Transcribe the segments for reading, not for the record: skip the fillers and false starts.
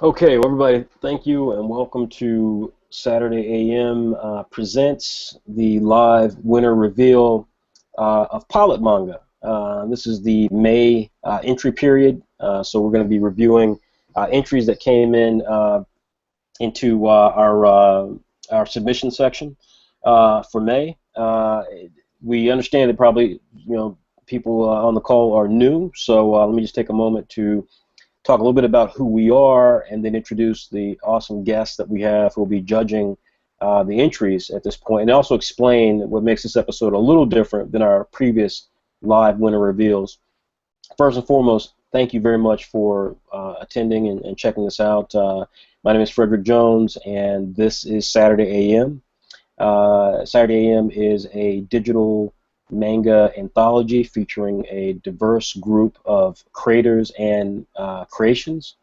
Okay, well, everybody, thank you and welcome to Saturday AM presents the live winner reveal of PILOT Manga. This is the May entry period, so we're going to be reviewing entries that came in into our submission section for May. We understand that probably people on the call are new, so let me just take a moment to talk a little bit about who we are, and then introduce the awesome guests that we have who will be judging the entries at this point, and also explain what makes this episode a little different than our previous live winner reveals. First and foremost, thank you very much for attending and checking this out. My name is Frederick Jones, and this is Saturday AM. Saturday AM is a digital manga anthology featuring a diverse group of creators and creations.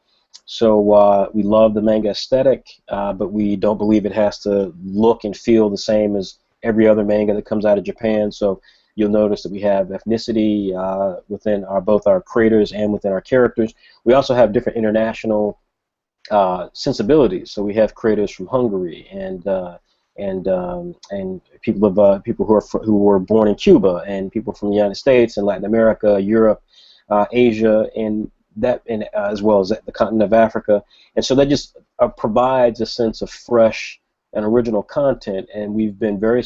So we love the manga aesthetic, but we don't believe it has to look and feel the same as every other manga that comes out of Japan. So you'll notice that we have ethnicity within both our creators and within our characters. We also have different international sensibilities. So we have creators from Hungary and people who were born in Cuba, and people from the United States and Latin America, Europe, Asia, and as well as the continent of Africa. And so that just provides a sense of fresh and original content, and we've been very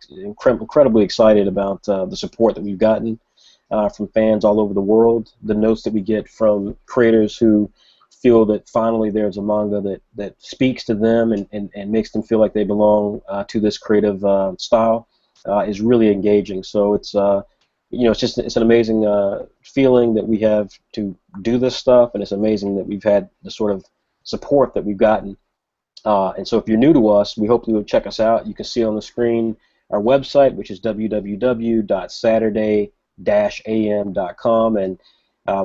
incredibly excited about the support that we've gotten from fans all over the world. The notes that we get from creators who feel that finally there's a manga that speaks to them and makes them feel like they belong to this creative style is really engaging. So it's it's an amazing feeling that we have to do this stuff, and it's amazing that we've had the sort of support that we've gotten. And so if you're new to us, we hope you will check us out. You can see on the screen our website, which is www.saturday-am.com, and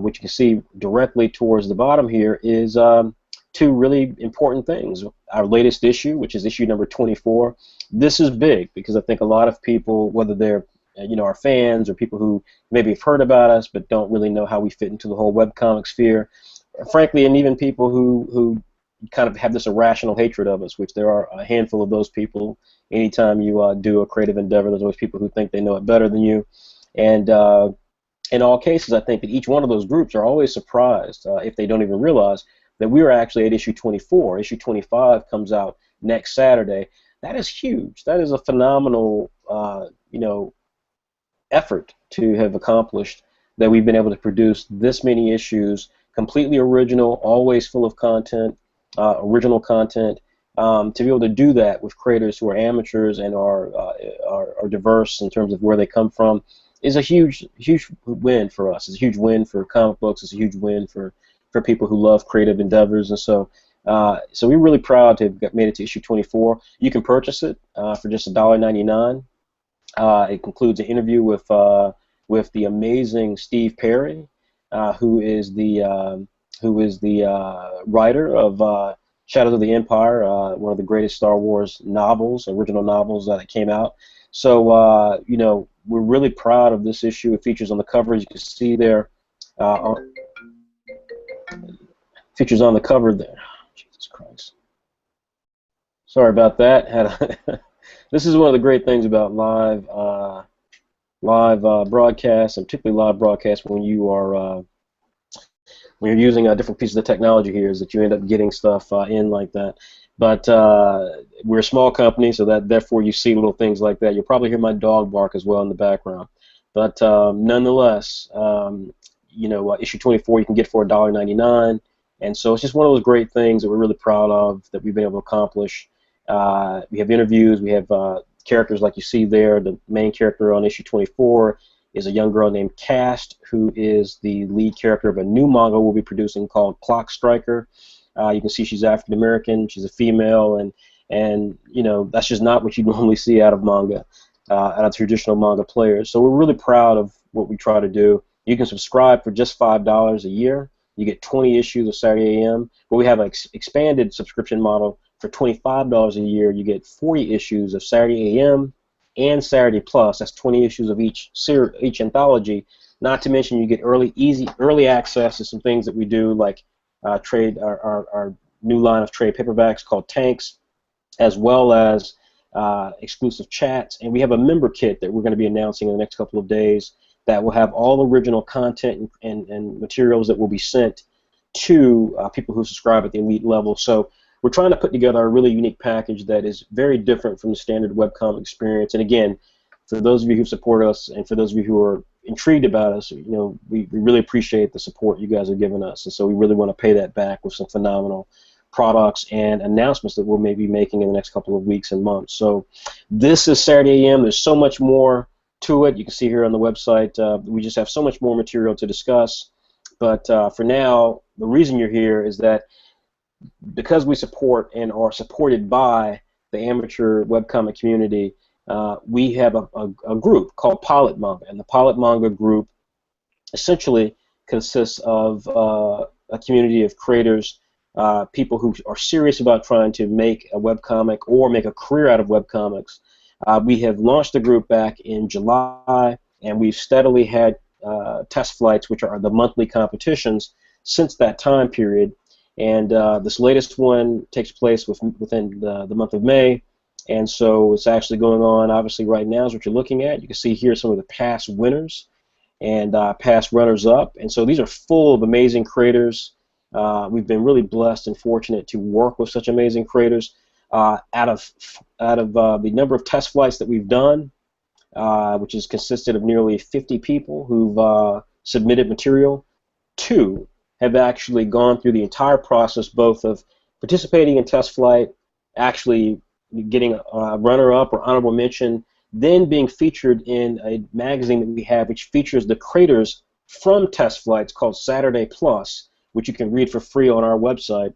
what you can see directly towards the bottom here is two really important things. Our latest issue, which is issue number 24. This is big because I think a lot of people, whether they're our fans or people who maybe have heard about us but don't really know how we fit into the whole webcomic sphere, frankly, and even people who kind of have this irrational hatred of us, which there are a handful of those people. Anytime you do a creative endeavor, there's always people who think they know it better than you. And in all cases, I think that each one of those groups are always surprised, if they don't even realize, that we are actually at issue 24. Issue 25 comes out next Saturday. That is huge. That is a phenomenal, effort to have accomplished, that we've been able to produce this many issues, completely original, always full of content, original content. To be able to do that with creators who are amateurs and are diverse in terms of where they come from is a huge win for us. It's a huge win for comic books. It's a huge win for people who love creative endeavors. And so we're really proud to have made it to issue 24. You can purchase it for just $1.99. It includes an interview with the amazing Steve Perry, who is the writer of Shadows of the Empire, one of the greatest Star Wars novels, original novels that came out. So we're really proud of this issue. It features on the cover, as you can see there. Features on the cover there. Jesus Christ. Sorry about that. This is one of the great things about live broadcasts, and particularly live broadcasts when you're using different pieces of technology here, is that you end up getting stuff in like that. But we're a small company, so that therefore you see little things like that. You'll probably hear my dog bark as well in the background. But nonetheless, issue 24 you can get for $1.99, and so it's just one of those great things that we're really proud of that we've been able to accomplish. We have interviews. We have characters like you see there. The main character on issue 24 is a young girl named Cast, who is the lead character of a new manga we'll be producing called Clock Striker. You can see she's African American. She's a female, and that's just not what you normally see out of manga, out of traditional manga players. So we're really proud of what we try to do. You can subscribe for just $5 a year. You get 20 issues of Saturday AM, but we have an expanded subscription model for $25 a year. You get 40 issues of Saturday AM and Saturday Plus. That's 20 issues of each anthology. Not to mention you get early access to some things that we do, like our new line of trade paperbacks called Tanks, as well as exclusive chats. And we have a member kit that we're going to be announcing in the next couple of days that will have all original content and materials that will be sent to people who subscribe at the elite level. So we're trying to put together a really unique package that is very different from the standard webcomic experience. And again, for those of you who support us and for those of you who are intrigued about us, you know, we really appreciate the support you guys are giving us, and so we really want to pay that back with some phenomenal products and announcements that we'll maybe be making in the next couple of weeks and months. So this is Saturday AM. There's so much more to it. You can see here on the website, we just have so much more material to discuss. But for now, the reason you're here is that because we support and are supported by the amateur webcomic community, we have a group called PILOT Manga, and the PILOT Manga group essentially consists of a community of creators, people who are serious about trying to make a webcomic or make a career out of webcomics. We have launched the group back in July, and we've steadily had test flights, which are the monthly competitions, since that time period. And this latest one takes place within the month of May. And so it's actually going on, obviously, right now is what you're looking at. You can see here some of the past winners and past runners-up. And so these are full of amazing creators. We've been really blessed and fortunate to work with such amazing creators. Out of the number of test flights that we've done, which has consisted of nearly 50 people who've submitted material, 2 have actually gone through the entire process, both of participating in test flight, actually getting a runner-up or honorable mention, then being featured in a magazine that we have which features the creators from test flights called Saturday Plus, which you can read for free on our website.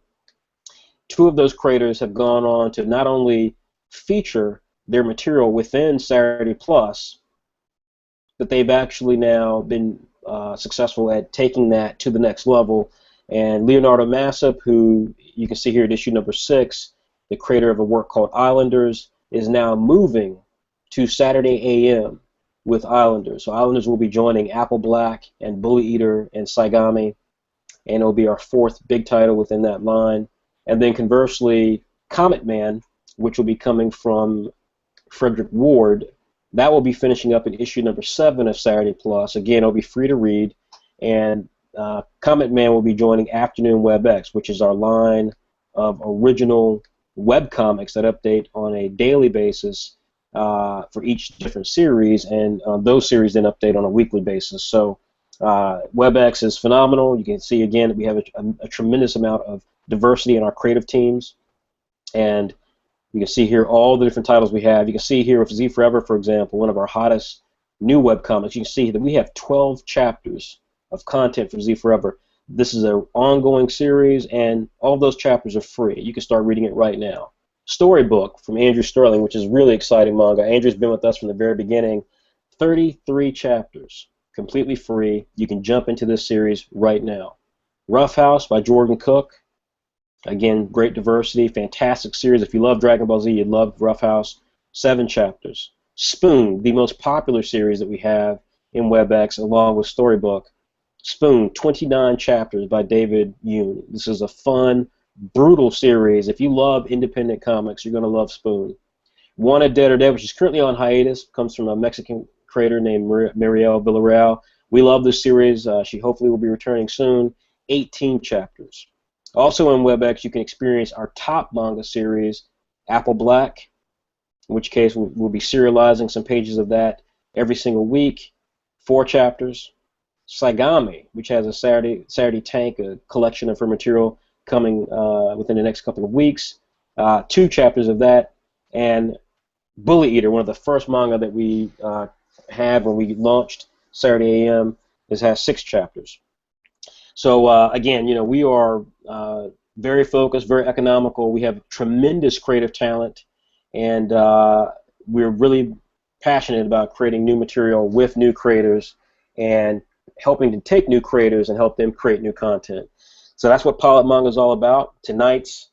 2 of those creators have gone on to not only feature their material within Saturday Plus, but they've actually now been successful at taking that to the next level. And Leonardo Massip, who you can see here at issue number 6, the creator of a work called Islanders, is now moving to Saturday AM with Islanders. So Islanders will be joining Apple Black and Bully Eater and Saigami, and it'll be our 4th big title within that line. And then conversely, Comet Man, which will be coming from Frederick Ward, that will be finishing up in issue number 7 of Saturday Plus. Again, it'll be free to read, and Comet Man will be joining Afternoon WebX, which is our line of original webcomics that update on a daily basis for each different series, and those series then update on a weekly basis. So WebX is phenomenal. You can see again that we have a tremendous amount of diversity in our creative teams, and you can see here all the different titles we have. You can see here with Z Forever, for example, one of our hottest new webcomics. You can see that we have 12 chapters of content for Z Forever. This is an ongoing series, and all of those chapters are free. You can start reading it right now. Storybook from Andrew Sterling, which is really exciting manga. Andrew's been with us from the very beginning. 33 chapters, completely free. You can jump into this series right now. Rough House by Jordan Cook. Again, great diversity, fantastic series. If you love Dragon Ball Z, you'd love Rough House. 7 chapters. Spoon, the most popular series that we have in WebX, along with Storybook. Spoon, 29 chapters by David Yoon. This is a fun, brutal series. If you love independent comics, you're going to love Spoon. Wanted Dead or Dead, which is currently on hiatus, comes from a Mexican creator named Mariel Villarreal. We love this series. She hopefully will be returning soon. 18 chapters. Also in WebX, you can experience our top manga series, Apple Black, in which case we'll be serializing some pages of that every single week. 4 chapters. Saigami, which has a Saturday Tank, a collection of her material coming within the next couple of weeks. 2 chapters of that. And Bully Eater, one of the first manga that we had when we launched Saturday AM, has 6 chapters. So again, you know, we are very focused, very economical. We have tremendous creative talent, and we're really passionate about creating new material with new creators and helping to take new creators and help them create new content. So that's what Pilot Manga is all about. Tonight's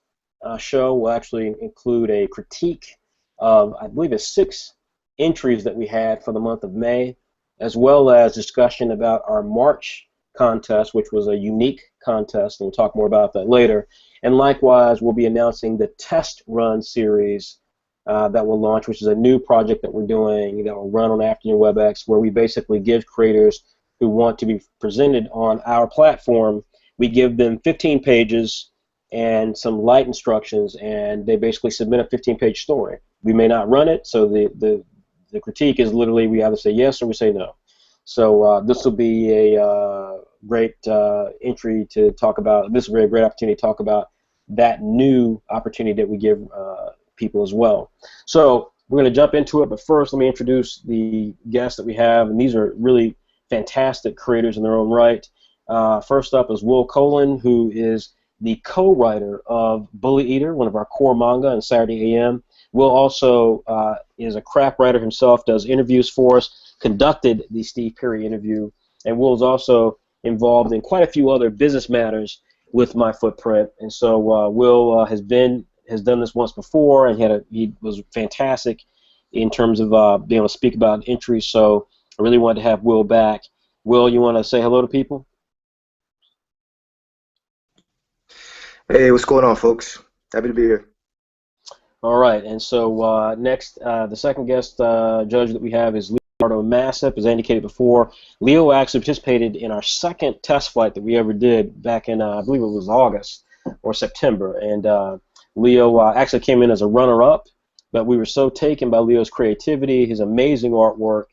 show will actually include a critique of, I believe it's 6 entries that we had for the month of May, as well as discussion about our March contest, which was a unique contest, and we'll talk more about that later. And likewise, we'll be announcing the test run series that will launch, which is a new project that we're doing that will run on Afternoon WebEx, where we basically give creators who want to be presented on our platform, we give them 15 pages and some light instructions, and they basically submit a 15-page story. We may not run it, so the critique is literally we either say yes or we say no. So this will be a great entry to talk about. This will be a great opportunity to talk about that new opportunity that we give people as well. So we're going to jump into it, but first let me introduce the guests that we have, and these are really fantastic creators in their own right. First up is Will Colin, who is the co-writer of Bully Eater, one of our core manga on Saturday AM. Will also is a craft writer himself, does interviews for us, conducted the Steve Perry interview, and Will is also involved in quite a few other business matters with My Footprint. And so Will has done this once before, and he was fantastic in terms of being able to speak about entries. So I really wanted to have Will back. Will, you want to say hello to people? Hey, what's going on, folks? Happy to be here. All right, and so next, the second guest judge that we have is Leonardo Massip. As I indicated before, Leo actually participated in our second test flight that we ever did back in, I believe it was August or September, and Leo actually came in as a runner-up, but we were so taken by Leo's creativity, his amazing artwork,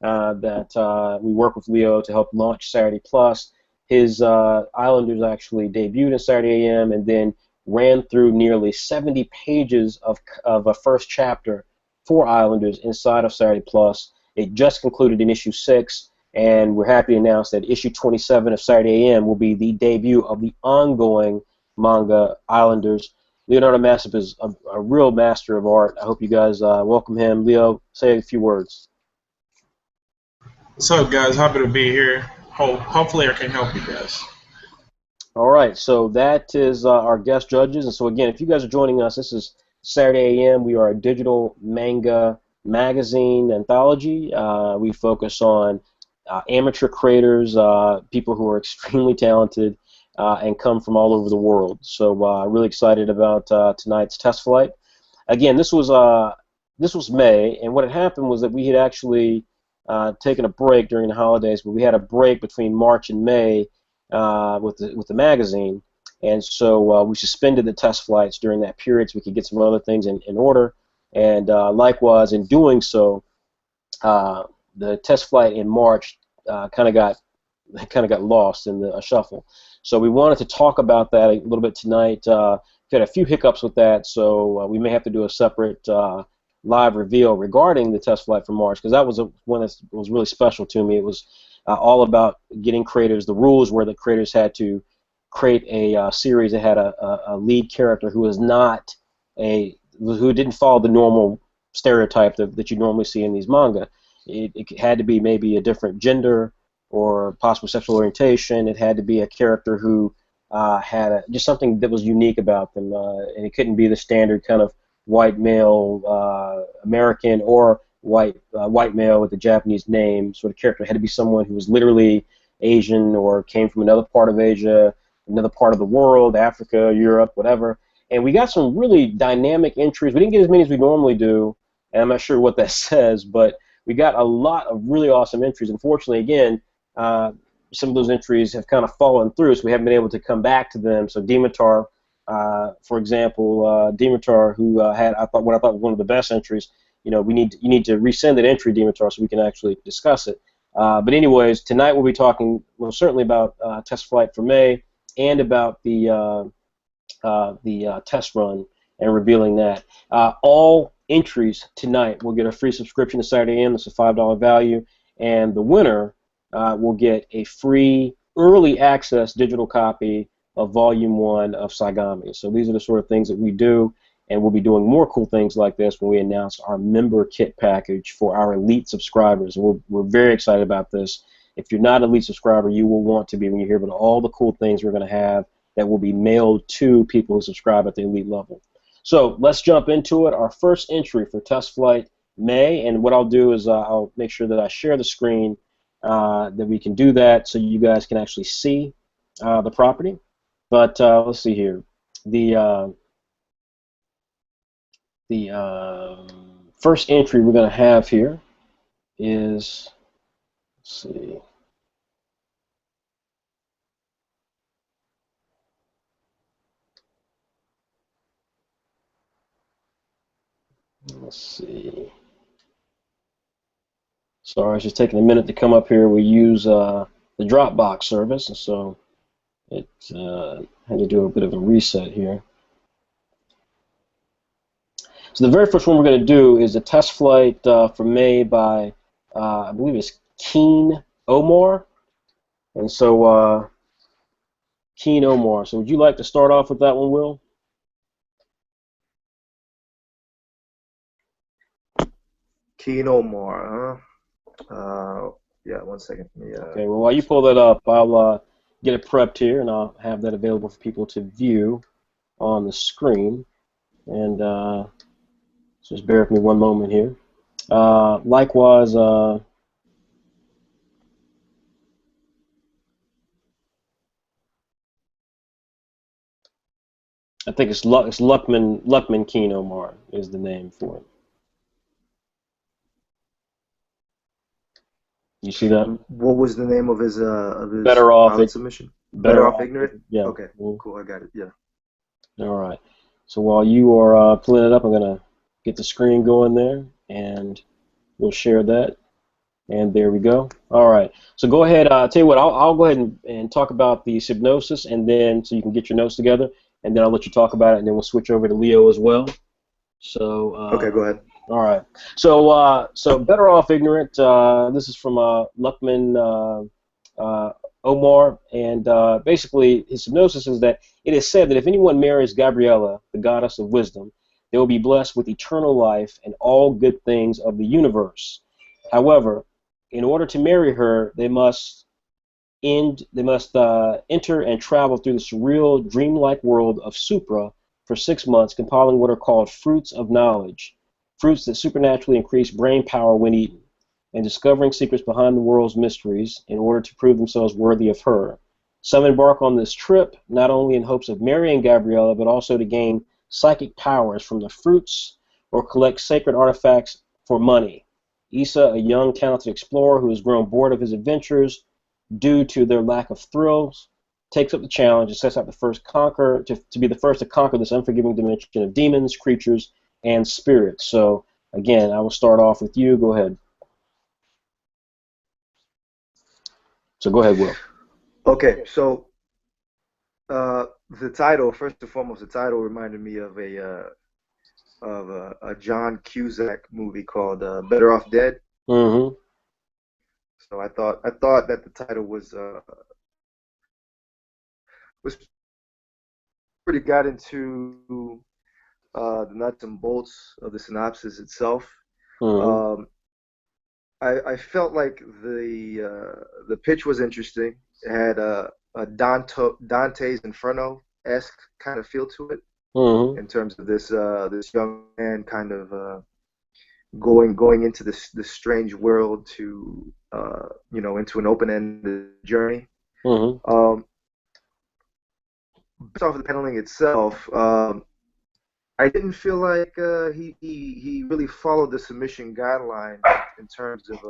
that we worked with Leo to help launch Saturday Plus. His Islanders actually debuted in Saturday AM and then ran through nearly 70 pages of a first chapter for Islanders inside of Saturday Plus. It just concluded in issue 6, and we're happy to announce that issue 27 of Saturday AM will be the debut of the ongoing manga Islanders. Leonardo Massip is a real master of art. I hope you guys welcome him. Leo, say a few words. What's up, guys? Happy to be here. Hopefully I can help you guys. All right, so that is our guest judges. And so again, if you guys are joining us, this is Saturday AM. We are a digital manga magazine anthology. We focus on amateur creators, people who are extremely talented and come from all over the world. So really excited about tonight's test flight. Again, this was May, and what had happened was that we had actually taken a break during the holidays, but we had a break between March and May with the magazine, and so we suspended the test flights during that period so we could get some other things in order. And likewise, in doing so, the test flight in March kind of got lost in the shuffle. So we wanted to talk about that a little bit tonight. We had a few hiccups with that, so we may have to do a separate live reveal regarding the test flight from March, because that was one that was really special to me. It was all about getting creators. The rules were that creators had to create a series that had a lead character who didn't follow the normal stereotype that you normally see in these manga. It had to be maybe a different gender or possible sexual orientation. It had to be a character who had just something that was unique about them, and it couldn't be the standard kind of white male American or white male with a Japanese name sort of character. It had to be someone who was literally Asian or came from another part of Asia, another part of the world, Africa, Europe, whatever. And we got some really dynamic entries. We didn't get as many as we normally do, and I'm not sure what that says, but we got a lot of really awesome entries. Unfortunately, again, some of those entries have kind of fallen through, so we haven't been able to come back to them. So Dimitar, for example, Dimitar, who had what I thought was one of the best entries. You need to resend that entry, Dimitar, so we can actually discuss it. But anyways, tonight we'll be talking certainly about test flight for May and about the test run and revealing that. All entries tonight will get a free subscription to Saturday AM. That's a $5 value, and the winner will get a free early access digital copy of Volume 1 of SAIGAMI. So these are the sort of things that we do, and we'll be doing more cool things like this when we announce our member kit package for our elite subscribers. And we're very excited about this. If you're not an elite subscriber, you will want to be when you hear about all the cool things we're going to have that will be mailed to people who subscribe at the elite level. So let's jump into it. Our first entry for Test Flight May, and what I'll do is I'll make sure that I share the screen that we can do that so you guys can actually see the property. But let's see here. The first entry we're going to have here is, let's see. Let's see. Sorry, it's just taking a minute to come up here. We use the Dropbox service, and so it had to do a bit of a reset here. So the very first one we're going to do is a test flight for May by, I believe it's Keen Omar. And so, Keen Omar. So would you like to start off with that one, Will? Keen Omar, huh? Yeah, 1 second. Okay, well, while you pull that up, I'll get it prepped here, and I'll have that available for people to view on the screen. And just bear with me one moment here. Likewise, I think it's Luckman Keen Omar is the name for it. You see that? What was the name of his Better Off pilot submission? Better Off Ignorant? Yeah. Okay, cool, I got it, yeah. All right. So while you are pulling it up, I'm going to get the screen going there, and we'll share that. And there we go. All right. So go ahead. Tell you what, I'll go ahead and talk about the hypnosis, and then so you can get your notes together, and then I'll let you talk about it, and then we'll switch over to Leo as well. So okay, go ahead. All right. So Better Off Ignorant. This is from Luckman Omar, and basically his hypnosis is that it is said that if anyone marries Gabriella, the goddess of wisdom, they will be blessed with eternal life and all good things of the universe. However, in order to marry her, they must enter and travel through the surreal, dreamlike world of Supra for 6 months, compiling what are called fruits of knowledge, fruits that supernaturally increase brain power when eaten, and discovering secrets behind the world's mysteries in order to prove themselves worthy of her. Some embark on this trip not only in hopes of marrying Gabriella, but also to gain psychic powers from the fruits or collect sacred artifacts for money. Issa, a young, talented explorer who has grown bored of his adventures due to their lack of thrills, takes up the challenge and sets out to be the first to conquer this unforgiving dimension of demons, creatures, and spirits. So again, I will start off with you. Go ahead. So go ahead, Will. Okay, so the title, first and foremost, the title reminded me of a John Cusack movie called Better Off Dead. Mm-hmm. So I thought that the title was pretty got into the nuts and bolts of the synopsis itself. Mm-hmm. I felt like the pitch was interesting. It had a Dante's Inferno-esque kind of feel to it, Mm-hmm. in terms of this young man kind of going into this strange world to into an open-ended journey. Mm-hmm. Based off of the paneling itself, I didn't feel like he really followed the submission guidelines in terms of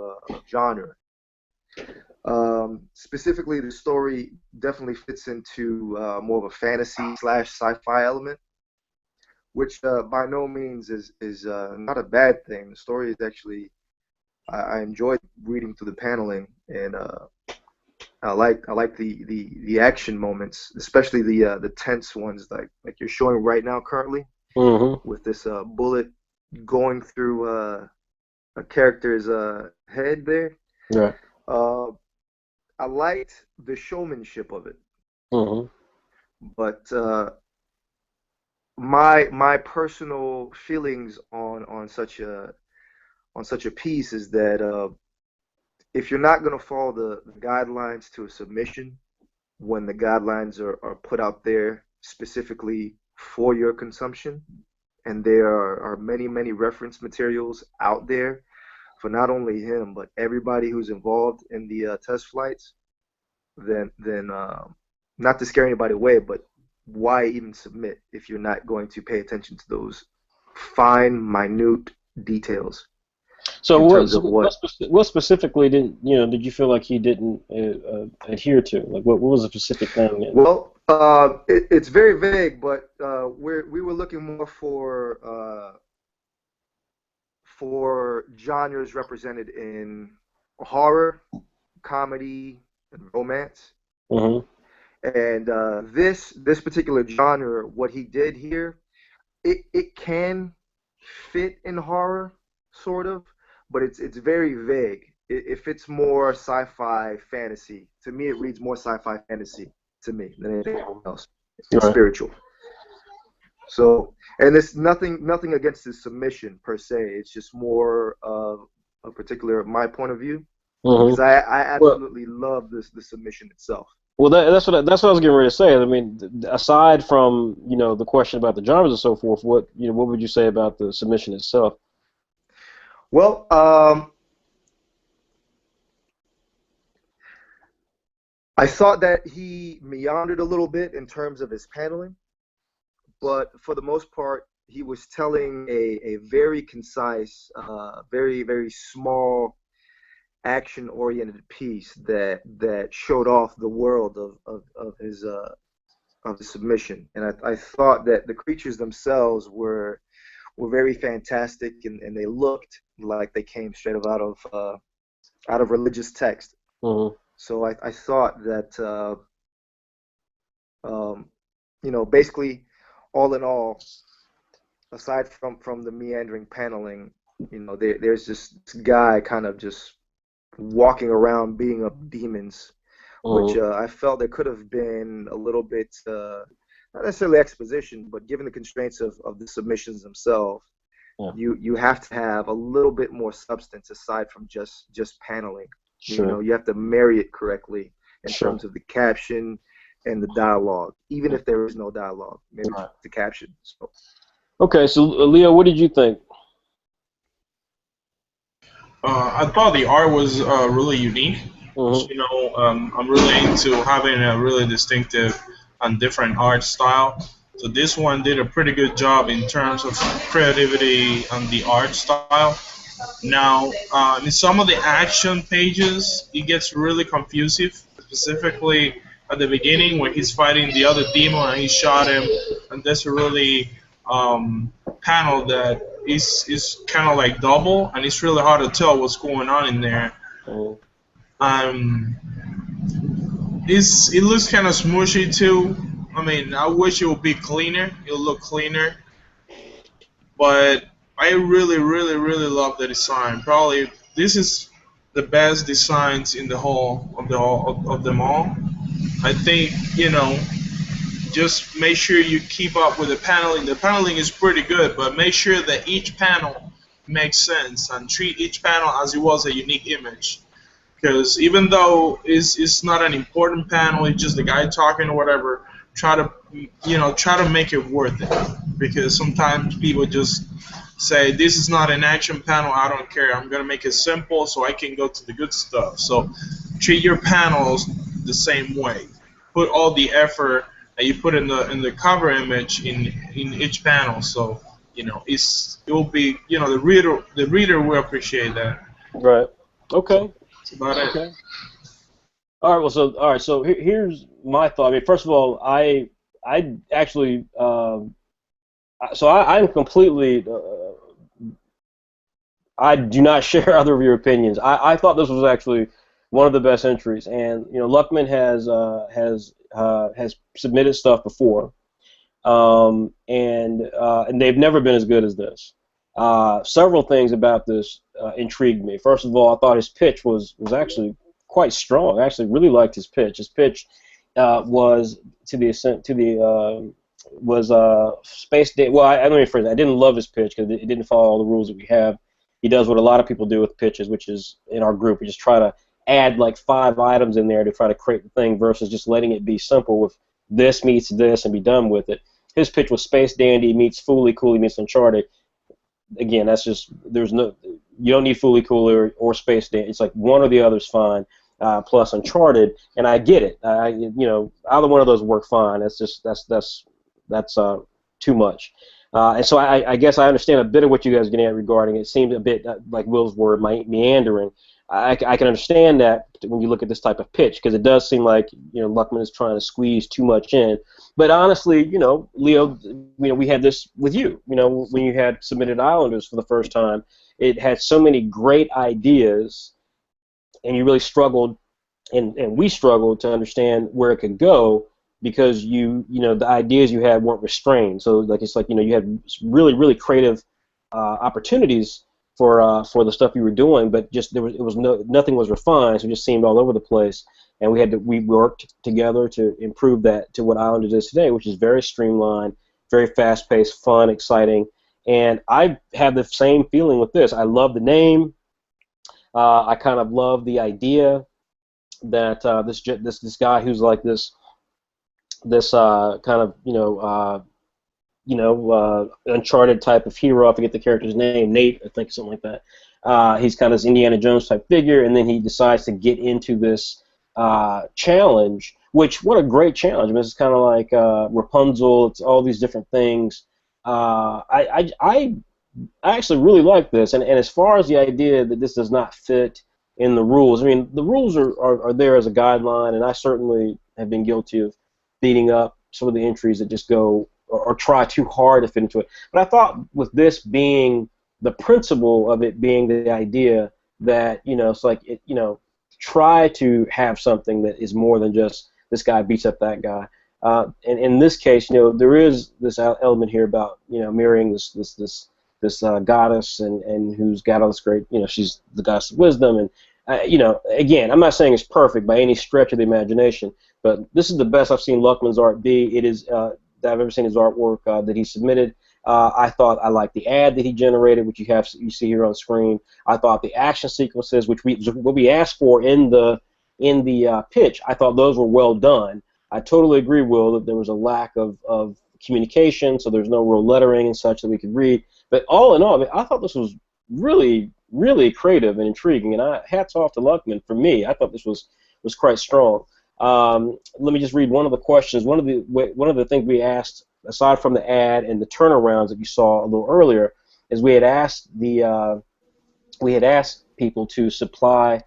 genre. Specifically, the story definitely fits into more of a fantasy slash sci-fi element, which by no means is not a bad thing. The story is actually, I enjoyed reading through the paneling, and I like the action moments, especially the tense ones like you're showing right now currently, Mm-hmm. with this bullet going through a character's head there. Right. I liked the showmanship of it, Mm-hmm. but my personal feelings on such a piece is that if you're not going to follow the guidelines to a submission, when the guidelines are put out there specifically for your consumption, and there are many reference materials out there for not only him but everybody who's involved in the test flights, then not to scare anybody away, but why even submit if you're not going to pay attention to those fine, minute details So in what terms of what. what specifically did you feel like he didn't adhere to? Like what was the specific thing? Well, it's very vague, but we were looking more for genres represented in horror, comedy, and romance. Mm-hmm. And this particular genre, what he did here, it can fit in horror, sort of, but it's very vague. It fits more sci-fi fantasy. To me, it reads more sci-fi fantasy to me than anything else. It's Right. spiritual. So, and it's nothing against his submission per se. It's just more of a particular my point of view, because Mm-hmm. I Well, absolutely love the submission itself. well, that's what I was getting ready to say. I mean, aside from the question about the genres and so forth, what would you say about the submission itself? Well, I thought that he meandered a little bit in terms of his paneling, but for the most part, he was telling a very concise, very, very small, action-oriented piece that showed off the world of his submission. And I thought that the creatures themselves were very fantastic, and they looked like they came straight out of religious text. Mm-hmm. So I thought that basically, all in all, aside from the meandering paneling, there's this guy kind of just walking around beating up demons, which Mm-hmm. I felt there could have been a little bit, not necessarily exposition, but given the constraints of the submissions themselves, Yeah. you have to have a little bit more substance aside from just paneling. Sure. You have to marry it correctly in Sure. terms of the caption and the dialogue, even if there is no dialogue, maybe Right. just the caption. So, Okay, so Leo, what did you think? I thought the art was really unique. Mm-hmm. I'm really into having a really distinctive and different art style. So this one did a pretty good job in terms of creativity and the art style. Now, in some of the action pages, it gets really confusing, specifically at the beginning when he's fighting the other demon and he shot him, and there's a really panel that is kind of like double, and it's really hard to tell what's going on in there. Mm-hmm. Um, it looks kind of smushy too. I mean, I wish it would be cleaner. It'll look cleaner, but I really, really, really love the design. Probably this is the best designs in the whole of them all. I think just make sure you keep up with the paneling. The paneling is pretty good, but make sure that each panel makes sense and treat each panel as it was a unique image. Because even though it's not an important panel, it's just the guy talking or whatever. Try to make it worth it. Because sometimes people just say this is not an action panel. I don't care. I'm gonna make it simple so I can go to the good stuff. So treat your panels the same way. Put all the effort that you put in the cover image in each panel. So it will be the reader will appreciate that. Right. So Okay. that's about it. Okay. All right. Well, so here's my thought. I mean, first of all, I actually I'm completely I do not share other of your opinions. I thought this was actually one of the best entries, and Luckman has submitted stuff before, and they've never been as good as this. Several things about this intrigued me. First of all, I thought his pitch was actually quite strong. I actually really liked his pitch. His pitch was to the extent to the was space day. Well, let me rephrase that. I didn't love his pitch because it didn't follow all the rules that we have. He does what a lot of people do with pitches, which is in our group, we just try to add like 5 items in there to try to create the thing versus just letting it be simple with this meets this and be done with it. His pitch was Space Dandy meets Fooly Cooly meets Uncharted. Again, that's just you don't need Fooly Cooly or Space Dance. It's like one or the other is fine. Plus Uncharted, and I get it. Either one of those work fine. That's too much. And so I guess I understand a bit of what you guys are getting at regarding it. It seems a bit like Will's word, meandering. I can understand that when you look at this type of pitch, because it does seem like Luckman is trying to squeeze too much in. But honestly, Leo, we had this with you. When you had submitted Islanders for the first time, it had so many great ideas, and you really struggled, and we struggled to understand where it could go, because the ideas you had weren't restrained. So you had really creative opportunities for the stuff you were doing, but just nothing was refined, so it just seemed all over the place. And we worked together to improve that to what Islanders is today, which is very streamlined, very fast-paced, fun, exciting. And I have the same feeling with this. I love the name. I kind of love the idea that this guy who's like this kind of Uncharted type of hero. I forget the character's name, Nate, I think, something like that. He's kind of this Indiana Jones type figure, and then he decides to get into this challenge. Which, what a great challenge! I mean, it's kind of like Rapunzel. It's all these different things. I actually really like this, and as far as the idea that this does not fit in the rules, I mean, the rules are there as a guideline, and I certainly have been guilty of beating up some of the entries that just go or try too hard to fit into it. But I thought with this being the principle of it being the idea that, it's like, try to have something that is more than just this guy beats up that guy. And in this case, there is this element here about, mirroring this goddess and who's got all this great, she's the goddess of wisdom. And, again, I'm not saying it's perfect by any stretch of the imagination, but this is the best I've seen Luckman's art be. It is that I've ever seen his artwork that he submitted. I thought I liked the ad that he generated, which you see here on screen. I thought the action sequences, what we asked for in the pitch, I thought those were well done. I totally agree, Will, that there was a lack of communication, so there's no real lettering and such that we could read. But all in all, I thought this was really, really creative and intriguing, and hats off to Luckman. For me, I thought this was quite strong. Let me just read one of the questions. One of the things we asked, aside from the ad and the turnarounds that you saw a little earlier, is we had asked people to supply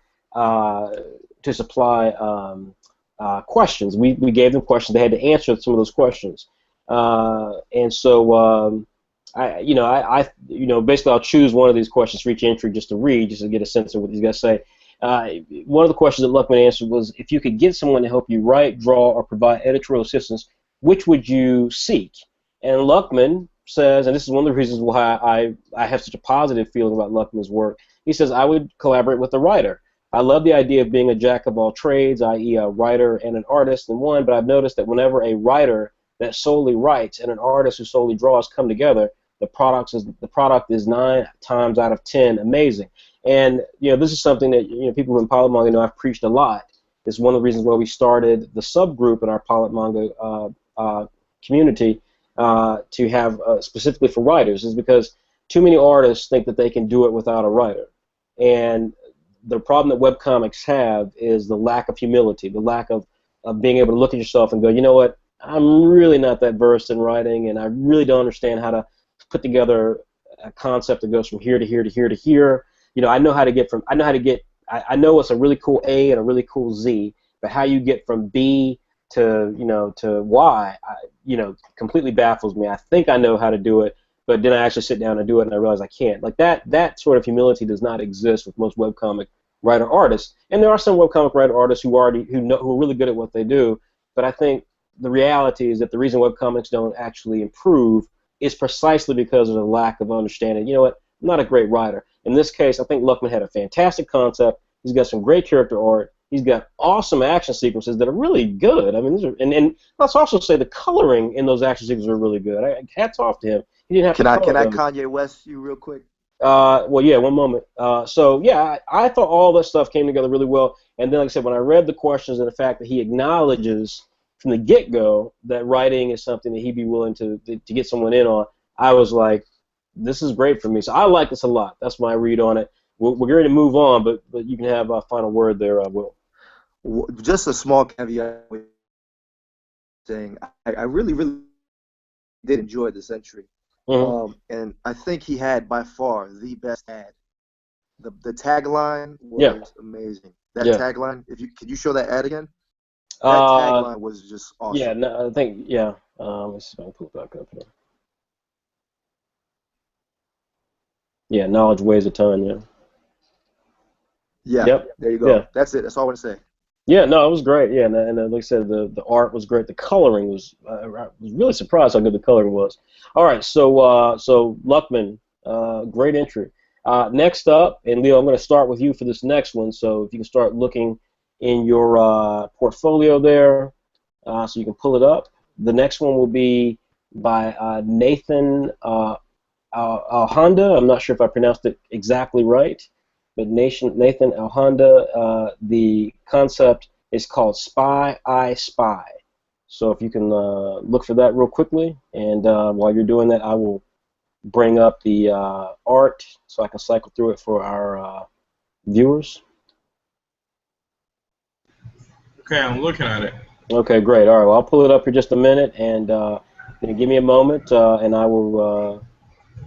questions. We gave them questions. They had to answer some of those questions, and so basically I'll choose one of these questions for each entry just to read, just to get a sense of what these guys say. One of the questions that Luckman answered was, if you could get someone to help you write, draw, or provide editorial assistance, which would you seek? And Luckman says, and this is one of the reasons why I have such a positive feeling about Luckman's work, he says, I would collaborate with a writer. I love the idea of being a jack of all trades, i.e. a writer and an artist in one, but I've noticed that whenever a writer that solely writes and an artist who solely draws come together, the product is 9 times out of 10 amazing. And this is something that people in Pilot Manga know I've preached a lot. It's one of the reasons why we started the subgroup in our Pilot Manga community to have specifically for writers, is because too many artists think that they can do it without a writer. And the problem that webcomics have is the lack of humility, the lack of being able to look at yourself and go, you know what, I'm really not that versed in writing, and I really don't understand how to put together a concept that goes from here to here to here to here. I know it's a really cool A and a really cool Z, but how you get from B to Y, completely baffles me. I think I know how to do it, but then I actually sit down and do it, and I realize I can't. Like that sort of humility does not exist with most webcomic writer artists. And there are some webcomic writer artists who are really good at what they do, but I think the reality is that the reason webcomics don't actually improve is precisely because of the lack of understanding. You know what? I'm not a great writer. In this case, I think Luckman had a fantastic concept. He's got some great character art. He's got awesome action sequences that are really good. I mean, and let's also say the coloring in those action sequences are really good. Hats off to him. He didn't have to color them. Can I Kanye West you real quick? Well, yeah, one moment. So, yeah, I thought all that stuff came together really well. And then, like I said, when I read the questions and the fact that he acknowledges from the get-go that writing is something that he'd be willing to get someone in on, I was like, this is great for me. So I like this a lot. That's my read on it. we're going to move on, but you can have a final word there, Will. Just a small caveat saying I really, really did enjoy this entry. And I think he had by far the best ad. The tagline was amazing. That tagline, could you show that ad again? That tagline was just awesome. Yeah, no, I think let's see if I can pull it back up here. Yeah, knowledge weighs a ton. Yeah. Yeah. Yep. There you go. Yeah. That's it. That's all I want to say. Yeah, no, it was great. Yeah, and like I said, the art was great. The coloring was I was really surprised how good the coloring was. All right, so Luckman, great entry. Next up, and Leo, I'm going to start with you for this next one. So if you can start looking in your portfolio there, so you can pull it up. The next one will be by Nathan Alhanda. I'm not sure if I pronounced it exactly right. But Nathan Alhanda, the concept is called Spy, I Spy. So if you can look for that real quickly, and while you're doing that, I will bring up the art so I can cycle through it for our viewers. Okay, I'm looking at it. Okay, great. All right, well, I'll pull it up for just a minute, and give me a moment, and I will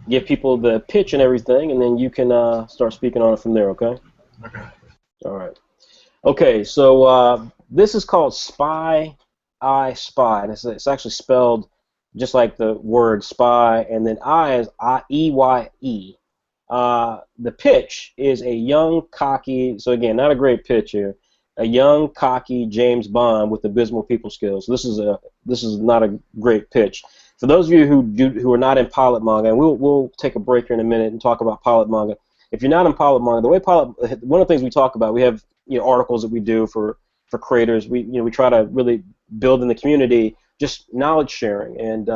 give people the pitch and everything, and then you can start speaking on it from there, okay? Okay. All right. Okay, so this is called Spy, I Spy, and it's actually spelled just like the word spy, and then I is E-Y-E. The pitch is a young, cocky, so again, not a great pitch here, a young, cocky James Bond with abysmal people skills. So this is not a great pitch. For those of you who are not in Pilot Manga, and we'll take a break here in a minute and talk about Pilot Manga. If you're not in Pilot Manga, one of the things we talk about, we have articles that we do for creators. We try to really build in the community just knowledge sharing, and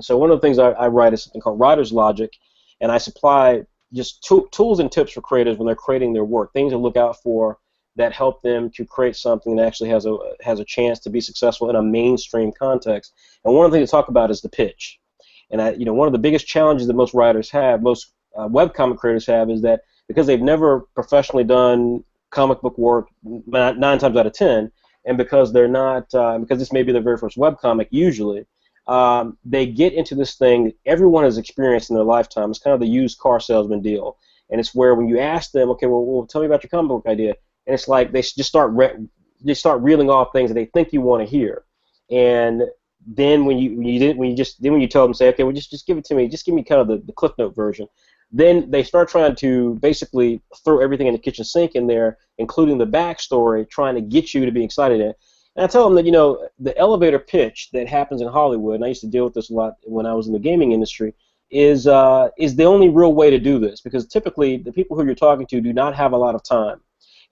so one of the things I write is something called Writer's Logic, and I supply just tools and tips for creators when they're creating their work, things to look out for that help them to create something that actually has a chance to be successful in a mainstream context. And one of the things to talk about is the pitch. And one of the biggest challenges that most writers have, most webcomic creators have, is that because they've never professionally done comic book work 9 times out of 10, and because they're not, because this may be their very first webcomic usually, they get into this thing that everyone has experienced in their lifetime. It's kind of the used car salesman deal. And it's where when you ask them, okay, well tell me about your comic book idea, and it's like they just start reeling off things that they think you want to hear, and then when you tell them, say, okay, well just give it to me, just give me kind of the Cliff Note version, then they start trying to basically throw everything in the kitchen sink in there, including the backstory, trying to get you to be excited in it. And I tell them that the elevator pitch that happens in Hollywood, and I used to deal with this a lot when I was in the gaming industry, is the only real way to do this, because typically the people who you're talking to do not have a lot of time,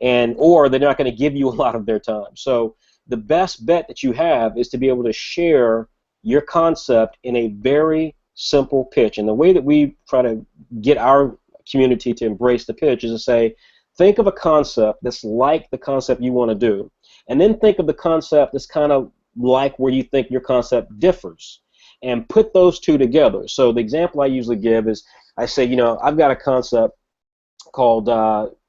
or they're not going to give you a lot of their time. So the best bet that you have is to be able to share your concept in a very simple pitch. And the way that we try to get our community to embrace the pitch is to say, think of a concept that's like the concept you want to do, and then think of the concept that's kind of like where you think your concept differs, and put those two together. So the example I usually give is, I say, I've got a concept called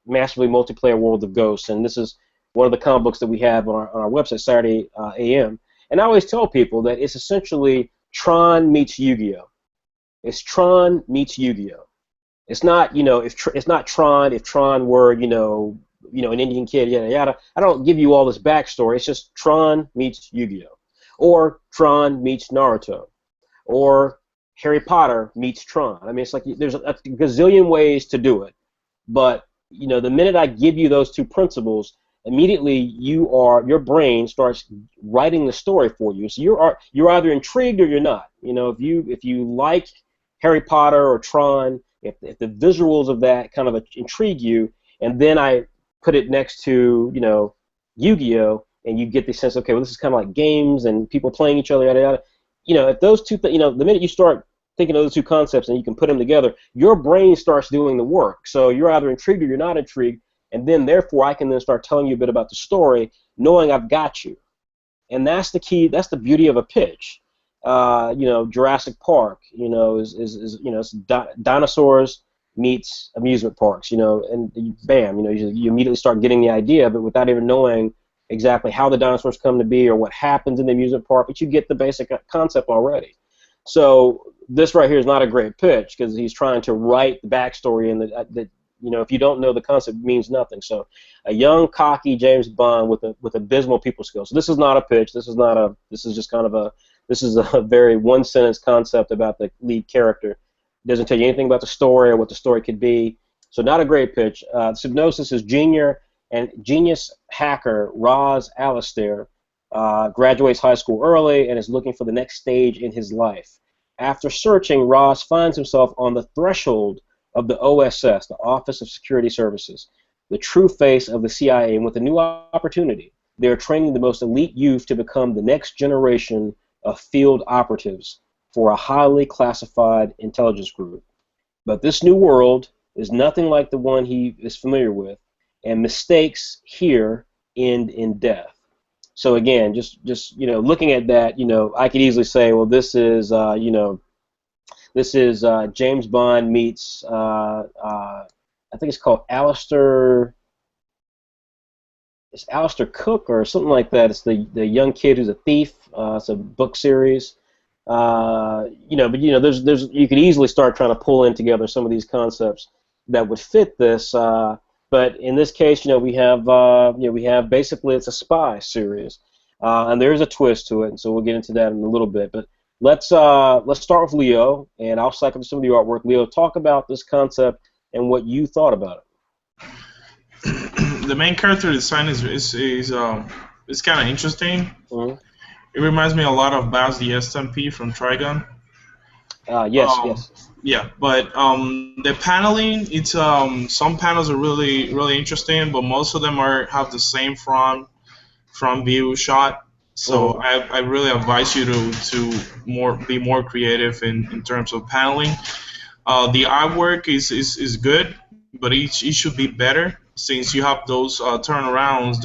Massively Multiplayer World of Ghosts, and this is one of the comic books that we have on our website, Saturday AM. And I always tell people that it's essentially Tron meets Yu-Gi-Oh. It's Tron meets Yu-Gi-Oh. It's not, it's not Tron if Tron were, an Indian kid, yada yada. I don't give you all this backstory. It's just Tron meets Yu-Gi-Oh, or Tron meets Naruto, or Harry Potter meets Tron. I mean, it's like there's a gazillion ways to do it, but the minute I give you those two principles, immediately your brain starts writing the story for you. So you're either intrigued or you're not. If you like Harry Potter or Tron, if the visuals of that kind of intrigue you, and then I put it next to Yu-Gi-Oh, and you get the sense, okay, well, this is kind of like games and people playing each other, yada yada. If those two, the minute you start thinking of those two concepts and you can put them together, your brain starts doing the work. So you're either intrigued or you're not intrigued, and then therefore I can then start telling you a bit about the story, knowing I've got you. And that's the key. That's the beauty of a pitch. Jurassic Park, is it's dinosaurs meets amusement parks, and bam, you immediately start getting the idea, but without even knowing exactly how the dinosaurs come to be or what happens in the amusement park, but you get the basic concept already. So this right here is not a great pitch because he's trying to write the backstory, and that if you don't know the concept, it means nothing. So a young, cocky James Bond with abysmal people skills. So this is not a pitch. This is just kind of a very one-sentence concept about the lead character. It doesn't tell you anything about the story or what the story could be. So not a great pitch. Synopsis is genius hacker Roz Alistair graduates high school early and is looking for the next stage in his life. After searching, Ross finds himself on the threshold of the OSS, the Office of Security Services, the true face of the CIA, and with a new opportunity. They are training the most elite youth to become the next generation of field operatives for a highly classified intelligence group. But this new world is nothing like the one he is familiar with, and mistakes here end in death. So again, just looking at that, I could easily say, well, this is James Bond meets I think it's called Alistair. It's Alistair Cook or something like that. It's the young kid who's a thief. It's a book series. But there's you could easily start trying to pull in together some of these concepts that would fit this. But in this case, we have basically it's a spy series, and there is a twist to it, and so we'll get into that in a little bit. But let's start with Leo, and I'll cycle some of the artwork. Leo, talk about this concept and what you thought about it. The main character design is kind of interesting. Mm-hmm. It reminds me a lot of Baz the SMP from Trigun. Yes. Yeah, but the paneling, it's some panels are really really interesting, but most of them have the same front view shot. So I really advise you to be more creative in terms of paneling. The artwork is good, but it should be better since you have those turnarounds.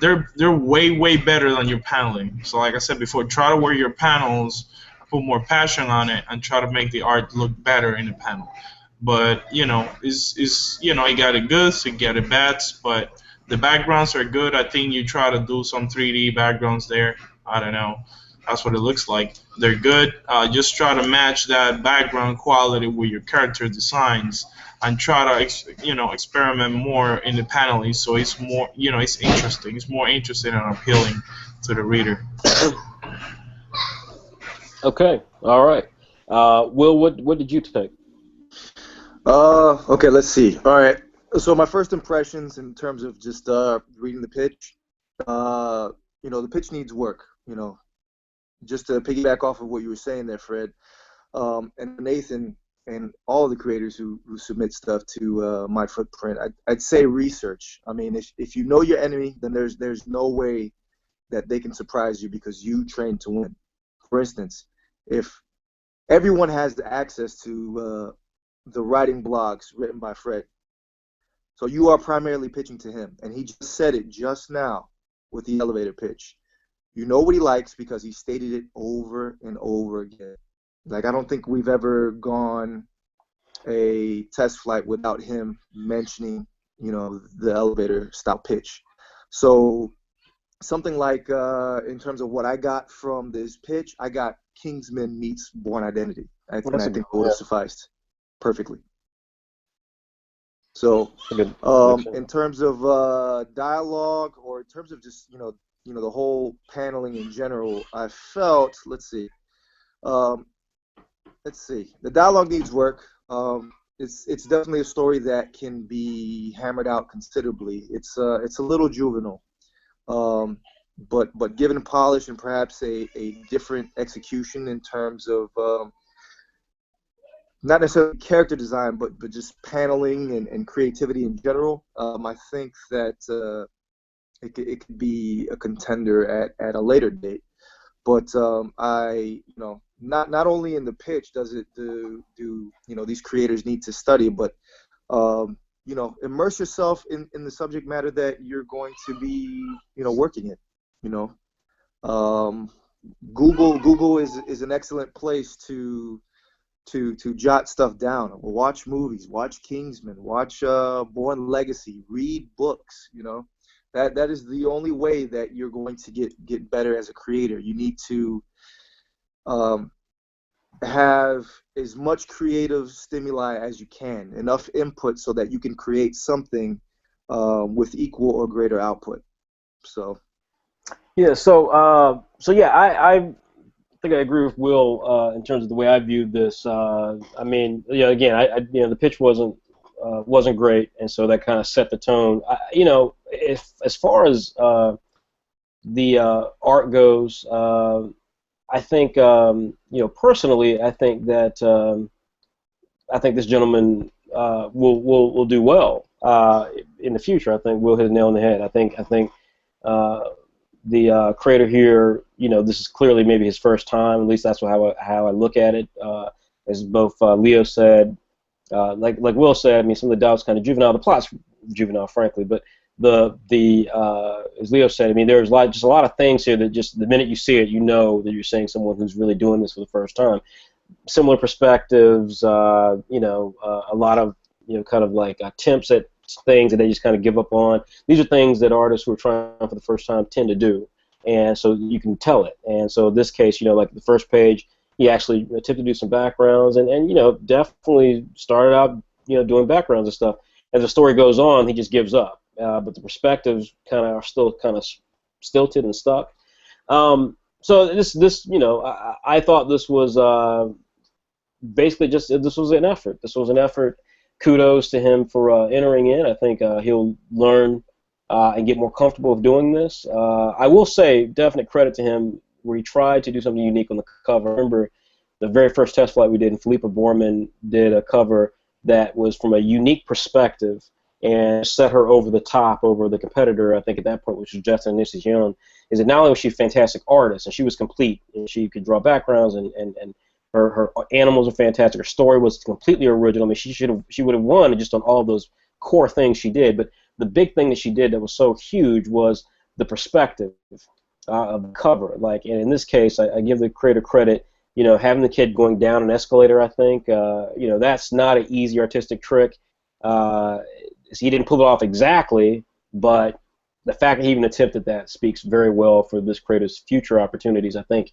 They're way better than your paneling. So like I said before, try to work your panels, put more passion on it, and try to make the art look better in the panel. But you got it goods, you got it bads, but the backgrounds are good. I think you try to do some 3D backgrounds there. I don't know. That's what it looks like. They're good. Just try to match that background quality with your character designs, and try to experiment more in the paneling, so it's more it's interesting. It's more interesting and appealing to the reader. Okay. All right. Will, what did you take? Okay, let's see. All right. So my first impressions in terms of just reading the pitch, the pitch needs work. Just to piggyback off of what you were saying there, Fred, and Nathan, and all of the creators who submit stuff to my footprint, I'd say research. I mean, if you know your enemy, then there's no way that they can surprise you because you trained to win. For instance, if everyone has the access to the writing blogs written by Fred, so you are primarily pitching to him, and he just said it just now with the elevator pitch. You know what he likes because he stated it over and over again. Like, I don't think we've ever gone a test flight without him mentioning, the elevator style pitch. So something like, in terms of what I got from this pitch, I got Kingsman meets Born Identity. I think it would have sufficed perfectly. So, in terms of dialogue, or in terms of just the whole paneling in general, I felt, let's see, the dialogue needs work. It's definitely a story that can be hammered out considerably. It's a little juvenile, but given polish and perhaps a different execution in terms of not necessarily character design, but just paneling and creativity in general, I think that it could be a contender at a later date. But not only in the pitch does it do these creators need to study, but immerse yourself in the subject matter that you're going to be working in. Google is an excellent place to to jot stuff down. Watch movies, watch Kingsman, watch Born Legacy, read books. You know, that is the only way that you're going to get better as a creator. You need to have as much creative stimuli as you can, enough input so that you can create something with equal or greater output. So yeah, so yeah, I think I agree with Will in terms of the way I viewed this. I mean, yeah, again, the pitch wasn't great, and so that kind of set the tone. If as far as the art goes, I think personally, I think that I think this gentleman will do well in the future. I think Will hit the nail on the head. I think the creator here, this is clearly maybe his first time. At least that's how I look at it. As both Leo said, like Will said, I mean, some of the dialogue's kind of juvenile. The plot's juvenile, frankly, but as Leo said, I mean, there's just a lot of things here that just the minute you see it, you know that you're seeing someone who's really doing this for the first time. Similar perspectives, a lot of kind of like attempts at things that they just kind of give up on. These are things that artists who are trying for the first time tend to do, and so you can tell it. And so in this case, like the first page, he actually attempted to do some backgrounds, and definitely started out doing backgrounds and stuff. As the story goes on, he just gives up. But the perspectives are still kind of stilted and stuck. So this I thought this was basically this was an effort. This was an effort. Kudos to him for entering in. I think he'll learn and get more comfortable with doing this. I will say definite credit to him where he tried to do something unique on the cover. I remember the very first test flight we did, and Philippa Borman did a cover that was from a unique perspective and set her over the top over the competitor, I think at that point, which was Justin Nisijian, is that not only was she a fantastic artist, and she was complete, and she could draw backgrounds, and her animals are fantastic, her story was completely original. I mean, she would have won just on all of those core things she did, but the big thing that she did that was so huge was the perspective of the cover. Like, and in this case, I give the creator credit, having the kid going down an escalator, I think, that's not an easy artistic trick. He didn't pull it off exactly, but the fact that he even attempted that speaks very well for this creator's future opportunities. I think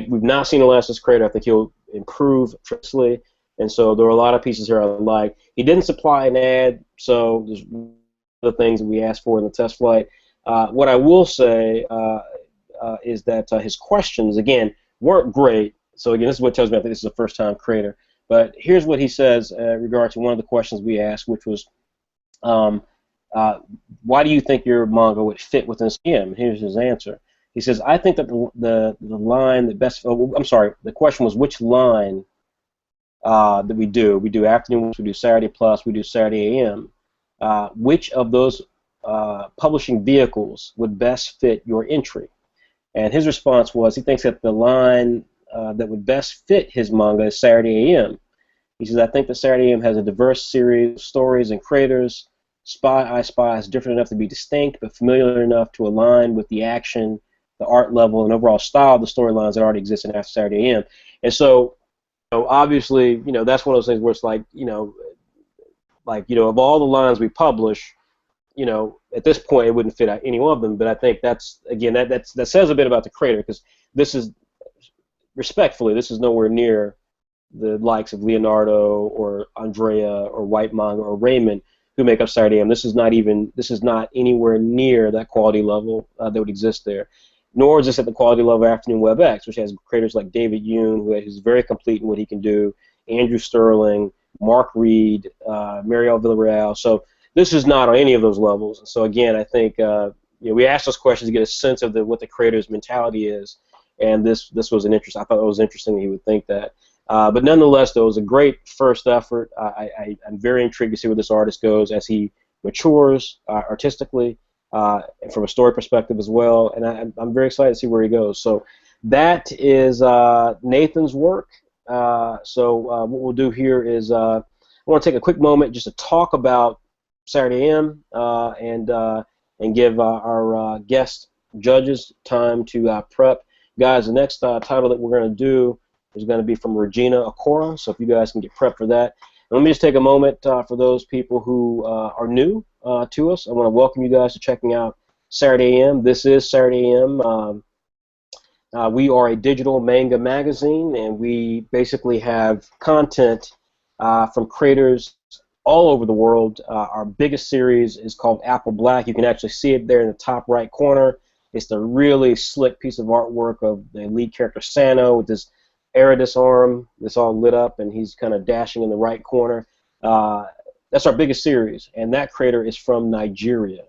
we've not seen the last of this creator. I think he'll improve tremendously, and so there are a lot of pieces here I like. He didn't supply an ad, so there's the things that we asked for in the test flight. What I will say is that his questions, again, weren't great. So again, this is what tells me I think this is a first-time creator. But here's what he says in regard to one of the questions we asked, which was, why do you think your manga would fit within a scheme? Here's his answer. He says, I think that the line that best, I'm sorry, the question was which line that we do. We do afternoon, we do Saturday Plus, we do Saturday AM. Which of those publishing vehicles would best fit your entry? And his response was he thinks that the line that would best fit his manga is Saturday AM. He says, I think that Saturday AM has a diverse series of stories and creators. I Spy is different enough to be distinct, but familiar enough to align with the action, the art level, and overall style of the storylines that already exist in After Saturday AM. And so, obviously, that's one of those things where it's like, of all the lines we publish, at this point it wouldn't fit any one of them. But I think that's, again, that says a bit about the creator, because this is, respectfully, this is nowhere near the likes of Leonardo or Andrea or White Manga or Raymond who make up Saturday AM. This is not anywhere near that quality level that would exist there. Nor is this at the quality level of Afternoon WebX, which has creators like David Yoon, who's very complete in what he can do, Andrew Sterling, Mark Reed, Mariel Villarreal. So this is not on any of those levels. So again, I think we asked those questions to get a sense of what the creator's mentality is, and this was an interest. I thought it was interesting that he would think that. But nonetheless, though, it was a great first effort. I'm very intrigued to see where this artist goes as he matures artistically and from a story perspective as well. And I'm very excited to see where he goes. So that is Nathan's work. So what we'll do here is I want to take a quick moment just to talk about Saturday AM and give our guest judges time to prep. Guys, the next title that we're going to do is going to be from Regina Okora, so if you guys can get prepped for that. And let me just take a moment for those people who are new to us. I want to welcome you guys to checking out Saturday AM. This is Saturday AM. We are a digital manga magazine, and we basically have content from creators all over the world. Our biggest series is called Apple Black. You can actually see it there in the top right corner. It's the really slick piece of artwork of the lead character Sano with this Eridus arm that's all lit up, and he's kind of dashing in the right corner. That's our biggest series, and that creator is from Nigeria.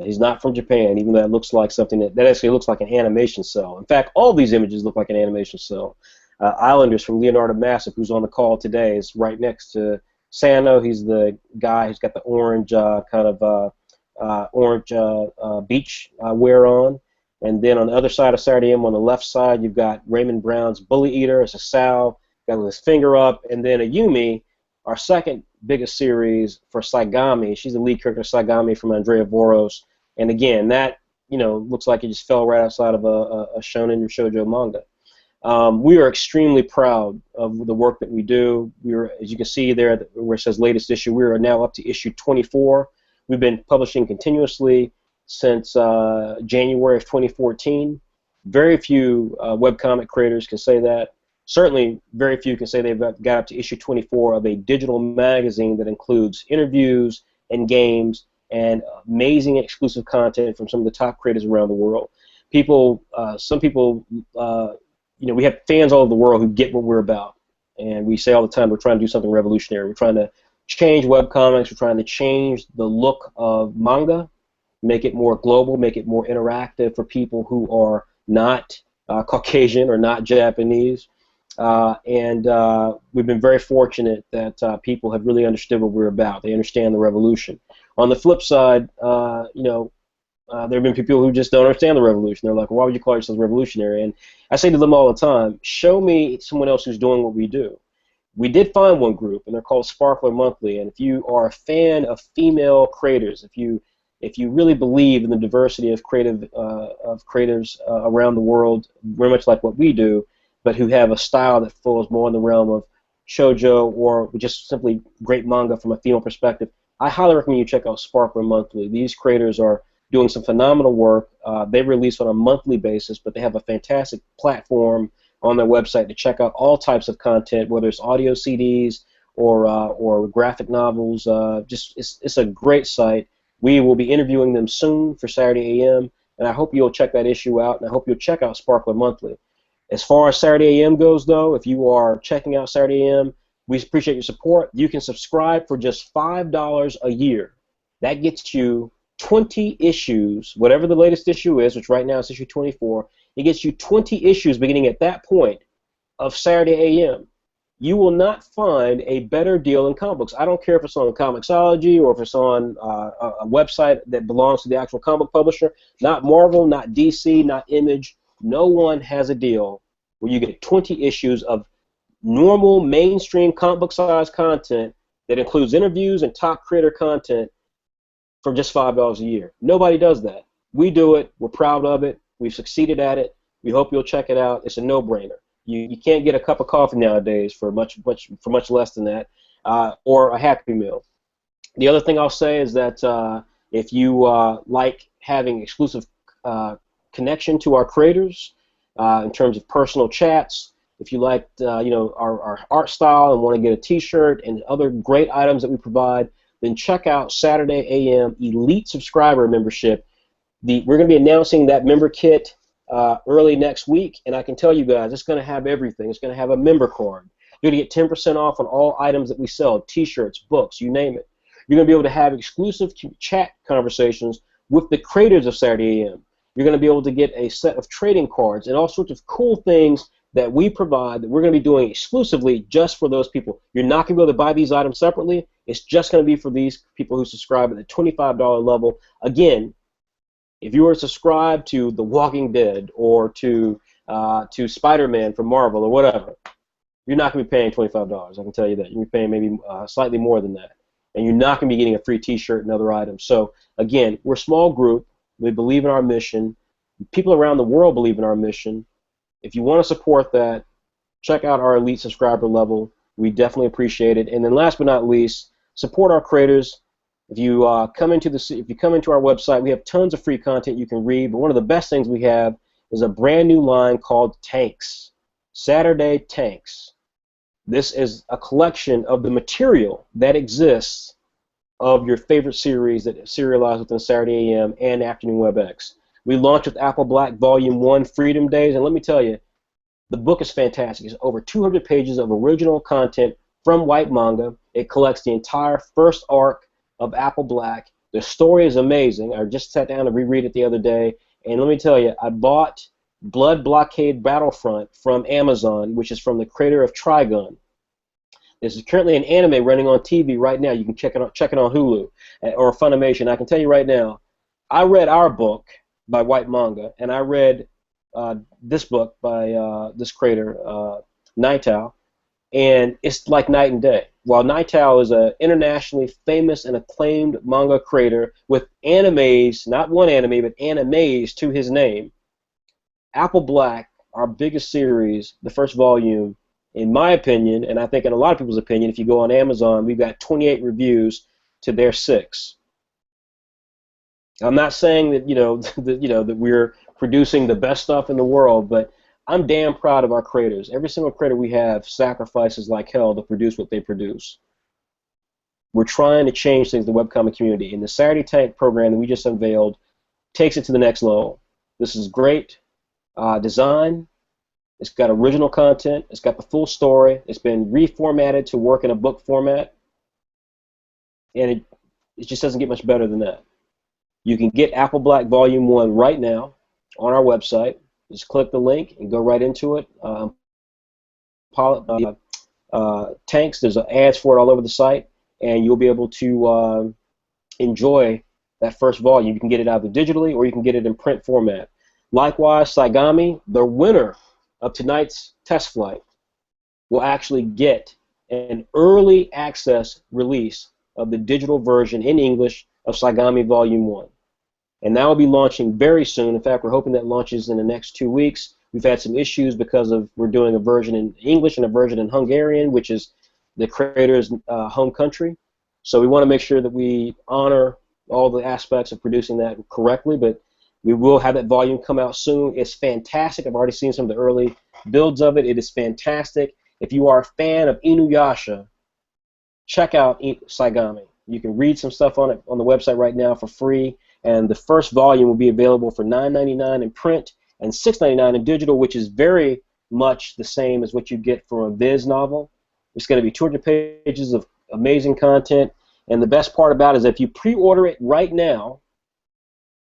He's not from Japan, even though that looks like something that actually looks like an animation cell. In fact, all these images look like an animation cell. Islanders from Leonardo Massip, who's on the call today, is right next to Sano. He's the guy who's got the orange beach wear on. And then on the other side of Saturday M, on the left side, you've got Raymond Brown's Bully Eater. It's a Sal, got with his finger up. And then a Yumi, our second biggest series for Saigami. She's the lead character of Saigami from Andrea Voros. And again, that looks like it just fell right outside of a shonen or shoujo manga. We are extremely proud of the work that we do. As you can see there, where it says latest issue, we are now up to issue 24. We've been publishing continuously since January of 2014. Very few webcomic creators can say that. Certainly, very few can say they've got up to issue 24 of a digital magazine that includes interviews and games and amazing exclusive content from some of the top creators around the world. Some people, we have fans all over the world who get what we're about. And we say all the time, we're trying to do something revolutionary. We're trying to change webcomics. We're trying to change the look of manga, make it more global, make it more interactive for people who are not Caucasian or not Japanese. We've been very fortunate that people have really understood what we're about. They understand the revolution. On the flip side, there have been people who just don't understand the revolution. They're like, why would you call yourselves revolutionary? And I say to them all the time, show me someone else who's doing what we do. We did find one group, and they're called Sparkler Monthly. And if you are a fan of female creators, if you really believe in the diversity of creators around the world, very much like what we do, but who have a style that falls more in the realm of shoujo or just simply great manga from a female perspective, I highly recommend you check out Sparkler Monthly. These creators are doing some phenomenal work. They release on a monthly basis, but they have a fantastic platform on their website to check out all types of content, whether it's audio CDs or graphic novels. It's a great site. We will be interviewing them soon for Saturday AM, and I hope you'll check that issue out, and I hope you'll check out Sparkler Monthly. As far as Saturday AM goes, though, if you are checking out Saturday AM, we appreciate your support. You can subscribe for just $5 a year. That gets you 20 issues, whatever the latest issue is, which right now is issue 24. It gets you 20 issues beginning at that point of Saturday AM. You will not find a better deal in comic books. I don't care if it's on Comixology or if it's on a website that belongs to the actual comic publisher. Not Marvel, not DC, not Image. No one has a deal where you get 20 issues of normal mainstream comic book size content that includes interviews and top creator content for just $5 a year. Nobody does that. We do it. We're proud of it. We've succeeded at it. We hope you'll check it out. It's a no-brainer. You can't get a cup of coffee nowadays for much less than that, or a Happy Meal. The other thing I'll say is that if you like having exclusive connection to our creators in terms of personal chats, if you like our art style and want to get a T-shirt and other great items that we provide, then check out Saturday AM Elite Subscriber Membership. We're going to be announcing that member kit early next week, and I can tell you guys it's going to have everything. It's going to have a member card. You're going to get 10% off on all items that we sell, T-shirts, books, you name it. You're going to be able to have exclusive chat conversations with the creators of Saturday AM. You're going to be able to get a set of trading cards and all sorts of cool things that we provide that we're going to be doing exclusively just for those people. You're not going to be able to buy these items separately. It's just going to be for these people who subscribe at the $25 level. Again, if you were to subscribe to The Walking Dead or to Spider-Man from Marvel or whatever, you're not going to be paying $25. I can tell you that. You're going to be paying maybe slightly more than that. And you're not going to be getting a free T-shirt and other items. So, again, we're a small group. We believe in our mission. People around the world believe in our mission. If you want to support that, check out our elite subscriber level. We definitely appreciate it. And then last but not least, support our creators. If you come into our website, we have tons of free content you can read. But one of the best things we have is a brand new line called Tanks. Saturday Tanks. This is a collection of the material that exists of your favorite series that serialize within Saturday AM and Afternoon WebX. We launched with Apple Black Volume 1 Freedom Days, and let me tell you, the book is fantastic. It's over 200 pages of original content from White Manga. It collects the entire first arc of Apple Black. The story is amazing. I just sat down to reread it the other day, and let me tell you, I bought Blood Blockade Battlefront from Amazon, which is from the creator of Trigun. This is currently an anime running on TV right now. You can check it on Hulu or Funimation. I can tell you right now, I read our book by White Manga, and I read this book by this creator, Naitao, and it's like night and day. While Naitao is an internationally famous and acclaimed manga creator with animes, not one anime, but animes to his name, Apple Black, our biggest series, the first volume, in my opinion, and I think in a lot of people's opinion, if you go on Amazon, we've got 28 reviews to their 6. I'm not saying that that we're producing the best stuff in the world, but I'm damn proud of our creators. Every single creator we have sacrifices like hell to produce what they produce. We're trying to change things in the webcomic community, and the Saturday Tank program that we just unveiled takes it to the next level. This is great design. It's got original content. It's got the full story. It's been reformatted to work in a book format, and it just doesn't get much better than that. You can get Apple Black Volume 1 right now on our website. Just click the link and go right into it. Tanks, there's ads for it all over the site, and you'll be able to enjoy that first volume. You can get it either digitally or you can get it in print format. Likewise, Saigami, the winner of tonight's test flight, will actually get an early access release of the digital version in English of Saigami Volume 1. And that will be launching very soon. In fact, we're hoping that launches in the next 2 weeks. We've had some issues because we're doing a version in English and a version in Hungarian, which is the creator's home country. So we want to make sure that we honor all the aspects of producing that correctly, but we will have that volume come out soon. It's fantastic. I've already seen some of the early builds of it. It is fantastic. If you are a fan of Inuyasha, check out Saigami. You can read some stuff on it on the website right now for free, and the first volume will be available for $9.99 in print and $6.99 in digital, which is very much the same as what you get for a Viz novel. It's going to be 200 pages of amazing content, and the best part about it is if you pre-order it right now,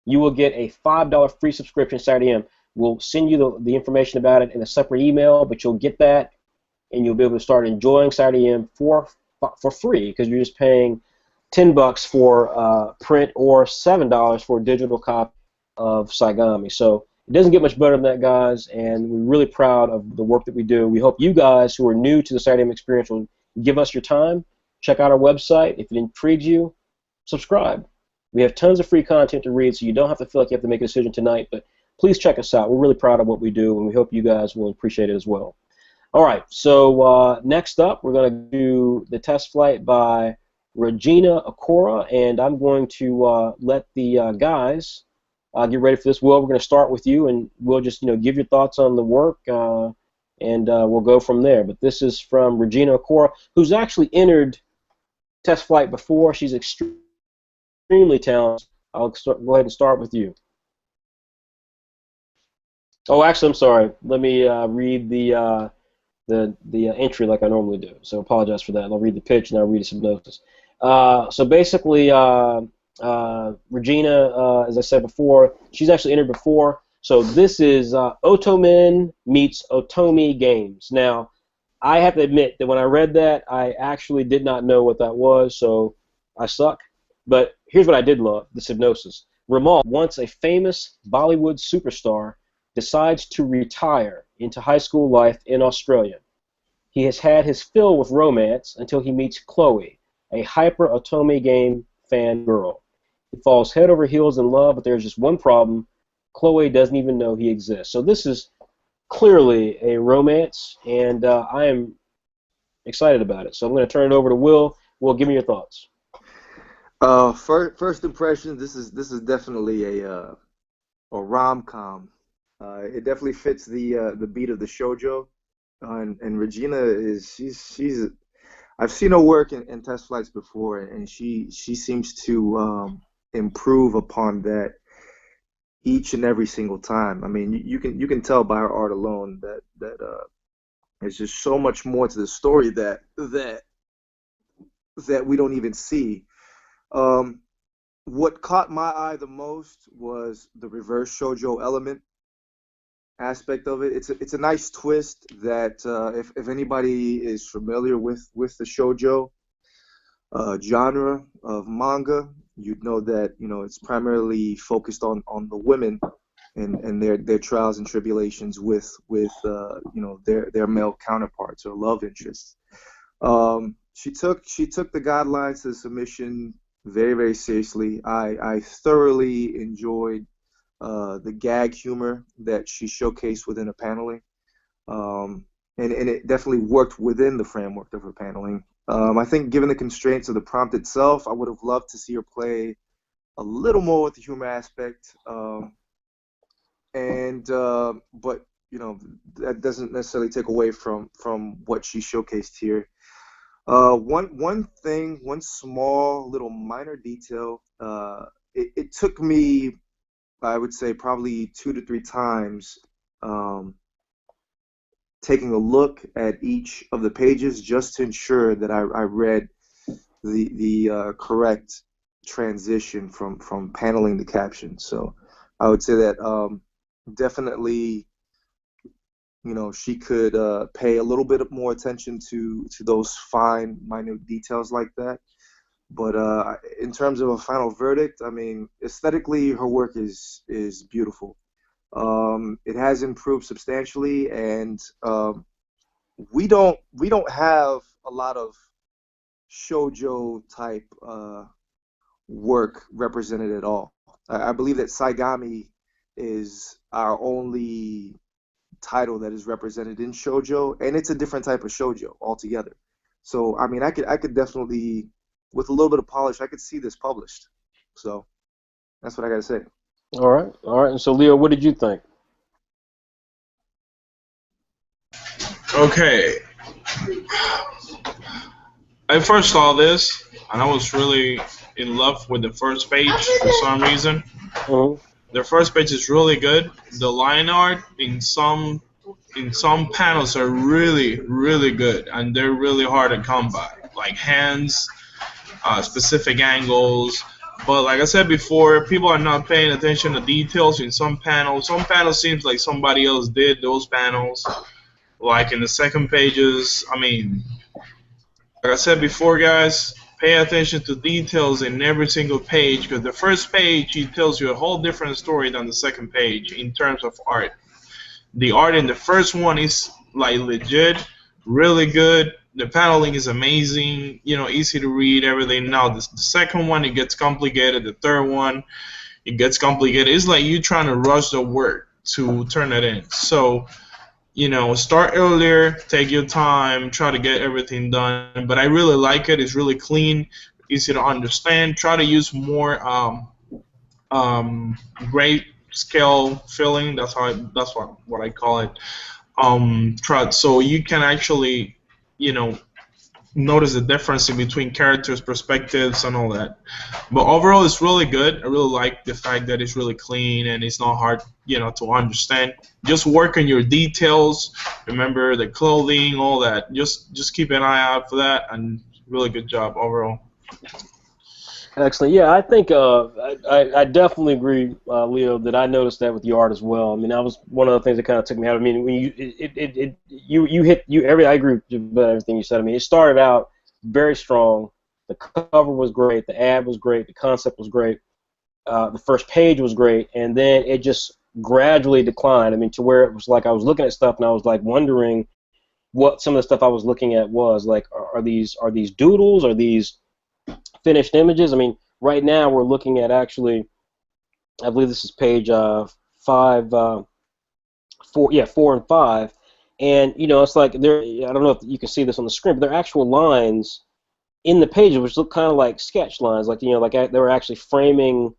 you will get a $5 free subscription Saturday AM. We'll send you the information about it in a separate email, but you'll get that, and you'll be able to start enjoying Saturday AM for free because you're just paying $10 for print or $7 for a digital copy of Saigami. So it doesn't get much better than that, guys, and we're really proud of the work that we do. We hope you guys who are new to the Saturday AM experience will give us your time. Check out our website. If it intrigues you, subscribe. We have tons of free content to read, so you don't have to feel like you have to make a decision tonight, but please check us out. We're really proud of what we do, and we hope you guys will appreciate it as well. All right, so next up, we're going to do the test flight by Regina Okora, and I'm going to let the guys get ready for this. Will, we're going to start with you, and we'll just give your thoughts on the work, and we'll go from there. But this is from Regina Okora, who's actually entered test flight before. She's extremely talented. I'll go ahead and start with you. Oh, actually, I'm sorry. Let me read the entry like I normally do. So apologize for that. I'll read the pitch and I'll read the synopsis. So basically, Regina, as I said before, she's actually entered before. So this is Aotomen meets Aotomen Games. Now, I have to admit that when I read that, I actually did not know what that was, so I suck. But here's what I did love, the synopsis. Ramal, once a famous Bollywood superstar, decides to retire into high school life in Australia. He has had his fill with romance until he meets Chloe, a hyper Aotomen game fan girl. He falls head over heels in love, but there's just one problem. Chloe doesn't even know he exists. So this is clearly a romance, and I am excited about it. So I'm going to turn it over to Will. Will, give me your thoughts. First impressions. This is definitely a rom-com. It definitely fits the beat of the shoujo, and Regina is she's I've seen her work in test flights before, and she seems to improve upon that each and every single time. I mean, you can tell by her art alone that there's just so much more to the story that we don't even see. Um, what caught my eye the most was the reverse shoujo element aspect of it. It's a nice twist that if anybody is familiar with the shoujo genre of manga, you'd know that it's primarily focused on the women and their trials and tribulations with their male counterparts or love interests. She took the guidelines to the submission very, very seriously. I thoroughly enjoyed the gag humor that she showcased within her paneling, and it definitely worked within the framework of her paneling. I think given the constraints of the prompt itself, I would have loved to see her play a little more with the humor aspect, but that doesn't necessarily take away from what she showcased here. One small little minor detail. It took me, I would say, probably 2 to 3 times taking a look at each of the pages just to ensure that I read the correct transition from paneling to caption. So I would say that definitely she could pay a little bit more attention to those fine, minute details like that. But in terms of a final verdict, I mean, aesthetically, her work is beautiful. It has improved substantially, and we don't have a lot of shoujo type work represented at all. I believe that Saigami is our only title that is represented in shoujo, and it's a different type of shoujo altogether. So I mean, I could definitely, with a little bit of polish, I could see this published. So that's what I gotta say. All right. And so, Leo, what did you think? Okay, I first saw this and I was really in love with the first page for some reason. The first page is really good. The line art in some panels are really, really good, and they're really hard to come by, like hands, specific angles. But like I said before, people are not paying attention to details in some panels. Some panels seems like somebody else did those panels. Like in the second pages, I mean, like I said before, guys, pay attention to details in every single page, because the first page, it tells you a whole different story than the second page in terms of art. The art in the first one is like legit, really good. The paneling is amazing, easy to read, everything. Now the second one, it gets complicated. The third one, it gets complicated. It's like you trying to rush the work to turn it in. So start earlier, take your time, try to get everything done. But I really like it. It's really clean, easy to understand. Try to use more great scale filling. That's what I call it. Try so you can actually, notice the difference in between characters' perspectives and all that. But overall, it's really good. I really like the fact that it's really clean and it's not hard, to understand. Just work on your details. Remember the clothing, all that. Just keep an eye out for that, and really good job overall. Excellent. Yeah, I think I definitely agree, Leo, that I noticed that with the art as well. I mean, that was one of the things that kind of took me out. I mean, when I agree with everything you said. I mean, it started out very strong. The cover was great. The ad was great. The concept was great. The first page was great, and then it just gradually declined. I mean, to where it was like I was looking at stuff and I was like wondering what some of the stuff I was looking at was. Like, are these doodles? Are these finished images? I mean, right now we're looking at, actually, I believe this is page 5 4 and 5, and it's like I don't know if you can see this on the screen, but there are actual lines in the pages which look kind of like sketch lines, like like they were actually framing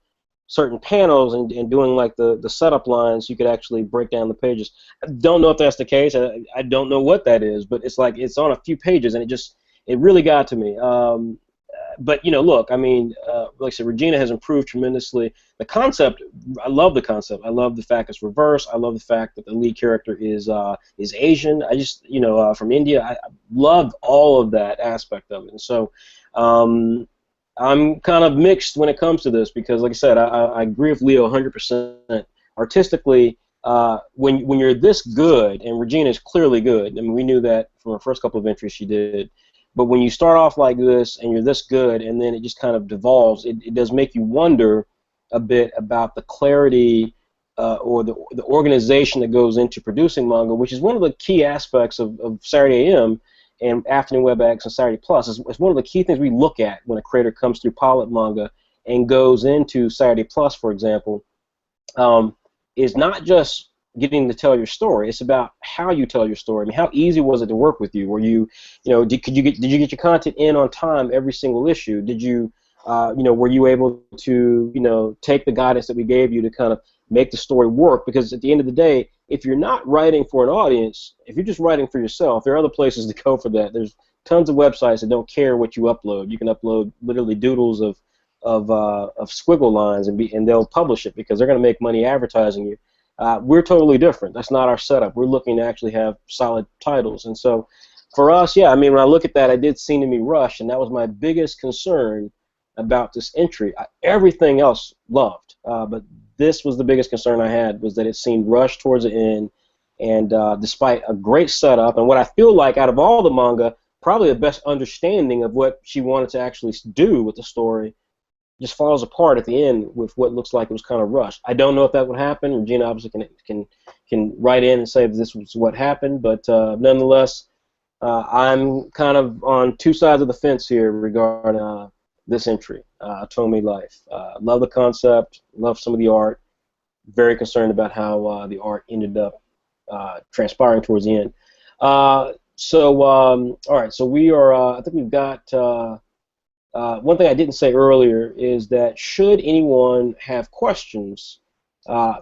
certain panels and doing like the setup lines. You could actually break down the pages. I don't know if that's the case. I don't know what that is, but it's like it's on a few pages, and it really got to me. But look, I mean, like I said, Regina has improved tremendously. The concept, I love the concept. I love the fact it's reversed. I love the fact that the lead character is Asian. I just, from India. I love all of that aspect of it. And so, I'm kind of mixed when it comes to this because, like I said, I agree with Leo 100%. Artistically, when you're this good, and Regina is clearly good. I mean, we knew that from her first couple of entries she did. But when you start off like this and you're this good and then it just kind of devolves, it does make you wonder a bit about the clarity or the organization that goes into producing manga, which is one of the key aspects of Saturday AM and Afternoon WebX and Saturday Plus. It's one of the key things we look at when a creator comes through Pilot Manga and goes into Saturday Plus, for example, is not just getting to tell your story. It's about how you tell your story. I mean, how easy was it to work with you? Were you, did you get your content in on time every single issue? Did you, were you able to, take the guidance that we gave you to kind of make the story work? Because at the end of the day, if you're not writing for an audience, if you're just writing for yourself, there are other places to go for that. There's tons of websites that don't care what you upload. You can upload literally doodles of squiggle lines and they'll publish it because they're going to make money advertising you. We're totally different. That's not our setup. We're looking to actually have solid titles. And so for us, yeah, I mean, when I look at that, it did seem to me rushed, and that was my biggest concern about this entry. Everything else loved, but this was the biggest concern I had, was that it seemed rushed towards the end, and despite a great setup, and what I feel like out of all the manga, probably the best understanding of what she wanted to actually do with the story, just falls apart at the end with what looks like it was kind of rushed. I don't know if that would happen. Regina obviously can write in and say that this was what happened, but nonetheless, I'm kind of on two sides of the fence here regarding this entry, Aotomen Life. Love the concept, love some of the art, very concerned about how the art ended up transpiring towards the end. All right, so we are, I think we've got, one thing I didn't say earlier is that should anyone have questions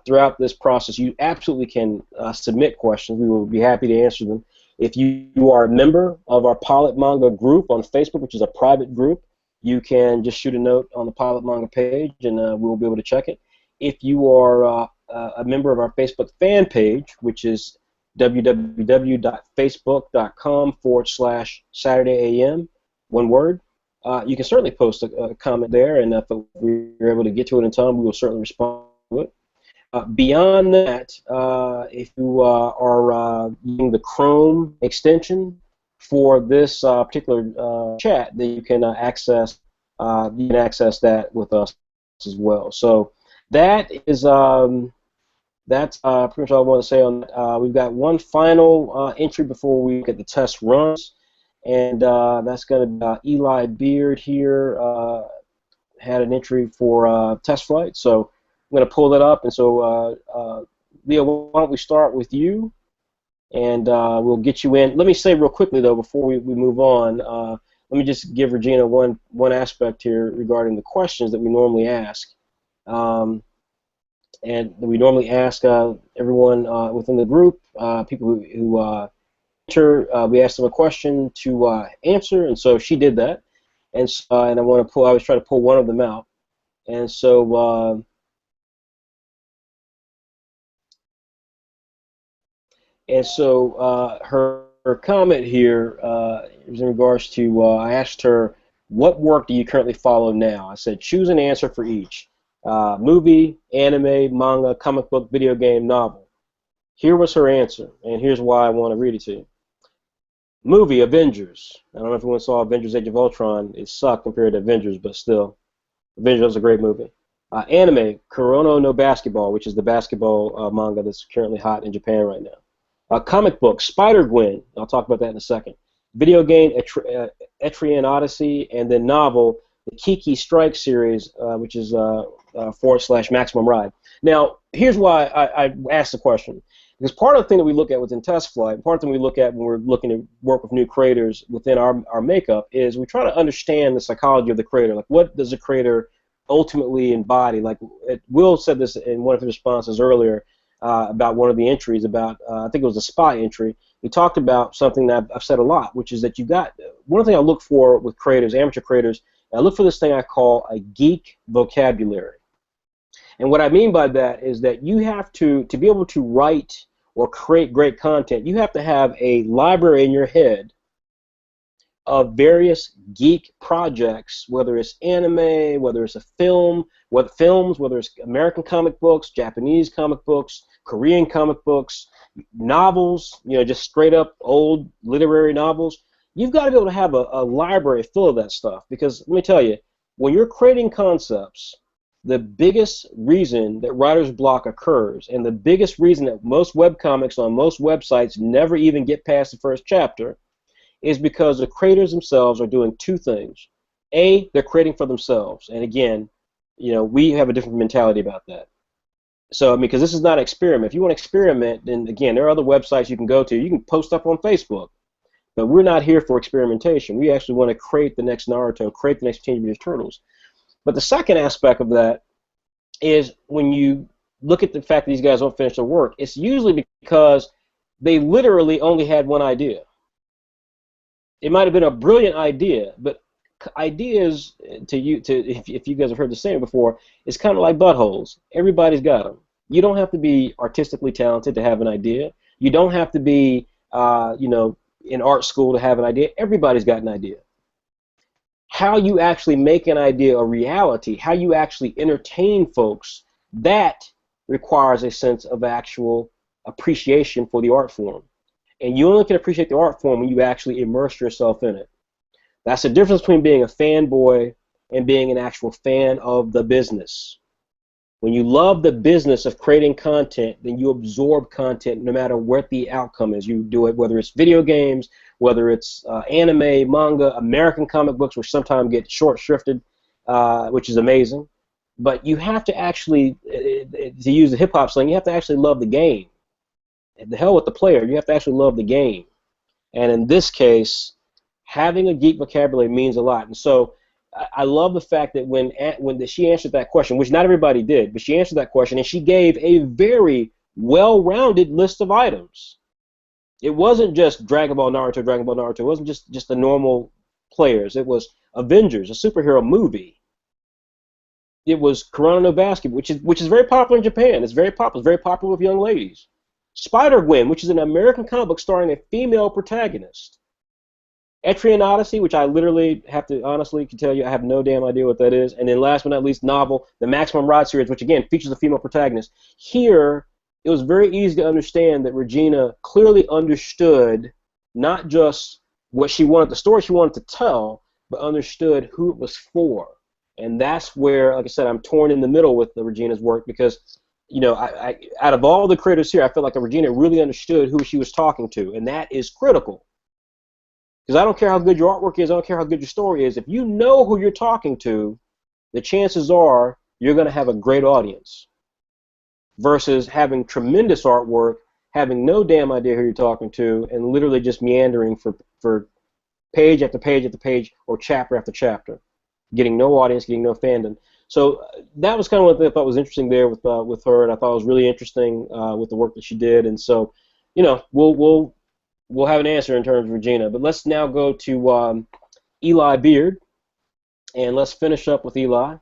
throughout this process, you absolutely can submit questions. We will be happy to answer them. If you are a member of our Pilot Manga group on Facebook, which is a private group, you can just shoot a note on the Pilot Manga page, and we'll be able to check it. If you are a member of our Facebook fan page, which is www.facebook.com/SaturdayAM, one word, you can certainly post a comment there, and if we're able to get to it in time, we will certainly respond to it. Beyond that, if you are using the Chrome extension for this particular chat, then you can access that with us as well. So that is that's pretty much all I want to say on that. We've got one final entry before we get the test runs, and that's going to be Eli Beard here had an entry for test flight. So I'm going to pull that up, and so Leo, why don't we start with you, and we'll get you in. Let me say real quickly though, before we move on, let me just give Regina one aspect here regarding the questions that we normally ask, and we normally ask everyone within the group, people who enter, we asked them a question to answer, and so she did that, and I was trying to pull one of them out, and so. Her comment here is in regards to, I asked her, what work do you currently follow now? I said, choose an answer for each. Movie, anime, manga, comic book, video game, novel. Here was her answer, and here's why I want to read it to you. Movie, Avengers. I don't know if anyone saw Avengers Age of Ultron. It sucked compared to Avengers, but still. Avengers was a great movie. Anime, Kurono no Basketball, which is the basketball manga that's currently hot in Japan right now. Comic book, Spider-Gwen. I'll talk about that in a second. Video game, Etrian Odyssey, and then novel, the Kiki Strike series, which is / Maximum Ride. Now, here's why I asked the question. Because part of the thing that we look at within test flight, part of the thing we look at when we're looking to work with new creators within our makeup is we try to understand the psychology of the creator. Like, what does the creator ultimately embody? Like, Will said this in one of his responses earlier about one of the entries about, I think it was a spy entry. He talked about something that I've said a lot, which is that you got, one thing I look for with creators, amateur creators, I look for this thing I call a geek vocabulary. And what I mean by that is that you have to be able to write or create great content, you have to have a library in your head of various geek projects, whether it's anime, whether it's a film, whether it's American comic books, Japanese comic books, Korean comic books, novels, just straight up old literary novels. You've got to be able to have a library full of that stuff, because let me tell you, when you're creating concepts, the biggest reason that writer's block occurs, and the biggest reason that most webcomics on most websites never even get past the first chapter, is because the creators themselves are doing two things. A, they're creating for themselves, and again, we have a different mentality about that. So, because this is not an experiment. If you want to experiment, then again, there are other websites you can go to. You can post up on Facebook, but we're not here for experimentation. We actually want to create the next Naruto, create the next Teenage Mutant Ninja Turtles. But the second aspect of that is when you look at the fact that these guys don't finish their work, it's usually because they literally only had one idea. It might have been a brilliant idea, but ideas, if you guys have heard the saying before, it's kind of like buttholes. Everybody's got them. You don't have to be artistically talented to have an idea. You don't have to be, in art school to have an idea. Everybody's got an idea. How you actually make an idea a reality, how you actually entertain folks, that requires a sense of actual appreciation for the art form. And you only can appreciate the art form when you actually immerse yourself in it. That's the difference between being a fanboy and being an actual fan of the business. When you love the business of creating content, then you absorb content no matter what the outcome is. You do it whether it's video games, whether it's anime, manga, American comic books, which sometimes get short-shrifted, which is amazing. But you have to actually, to use the hip-hop slang, you have to actually love the game. The hell with the player, you have to actually love the game. And in this case, having a geek vocabulary means a lot. And so I love the fact that when she answered that question, which not everybody did, but she answered that question, and she gave a very well-rounded list of items. It wasn't just Dragon Ball Naruto, Dragon Ball Naruto. It wasn't just the normal players. It was Avengers, a superhero movie. It was Kurano no Basketball, which is very popular in Japan. It's very popular. It's very popular with young ladies. Spider-Gwen, which is an American comic book starring a female protagonist. Etrian Odyssey, which I literally have to honestly can tell you I have no damn idea what that is. And then last but not least, novel, the Maximum Rod series, which again features a female protagonist. Here, it was very easy to understand that Regina clearly understood not just what she wanted, the story she wanted to tell, but understood who it was for. And that's where, like I said, I'm torn in the middle with the Regina's work because, I out of all the creators here, I feel like Regina really understood who she was talking to, and that is critical. Because I don't care how good your artwork is, I don't care how good your story is. If you know who you're talking to, the chances are you're going to have a great audience. Versus having tremendous artwork, having no damn idea who you're talking to, and literally just meandering for page after page after page or chapter after chapter, getting no audience, getting no fandom. So that was kind of what I thought was interesting there with her, and I thought it was really interesting with the work that she did. And so, we'll have an answer in terms of Regina. But let's now go to Eli Beard, and let's finish up with Eli.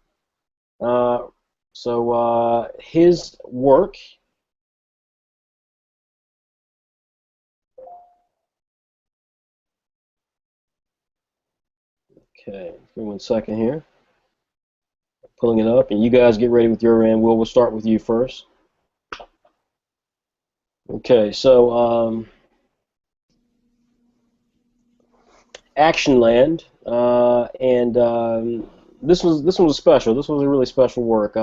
So his work. Okay, give me 1 second here. Pulling it up, and you guys get ready with your end. We'll start with you first. Okay, so Actionland, and this one was special. This was a really special work.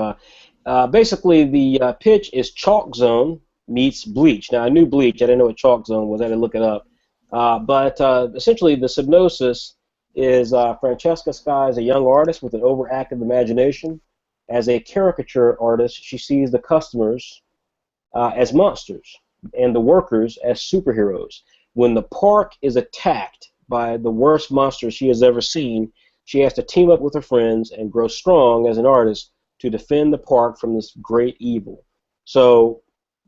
Basically, the pitch is Chalk Zone meets Bleach. Now, I knew Bleach. I didn't know what Chalk Zone was. I had to look it up. But essentially, the synopsis is Francesca Sky is a young artist with an overactive imagination. As a caricature artist, she sees the customers as monsters. and the workers as superheroes. When the park is attacked by the worst monster she has ever seen, she has to team up with her friends and grow strong as an artist to defend the park from this great evil. So,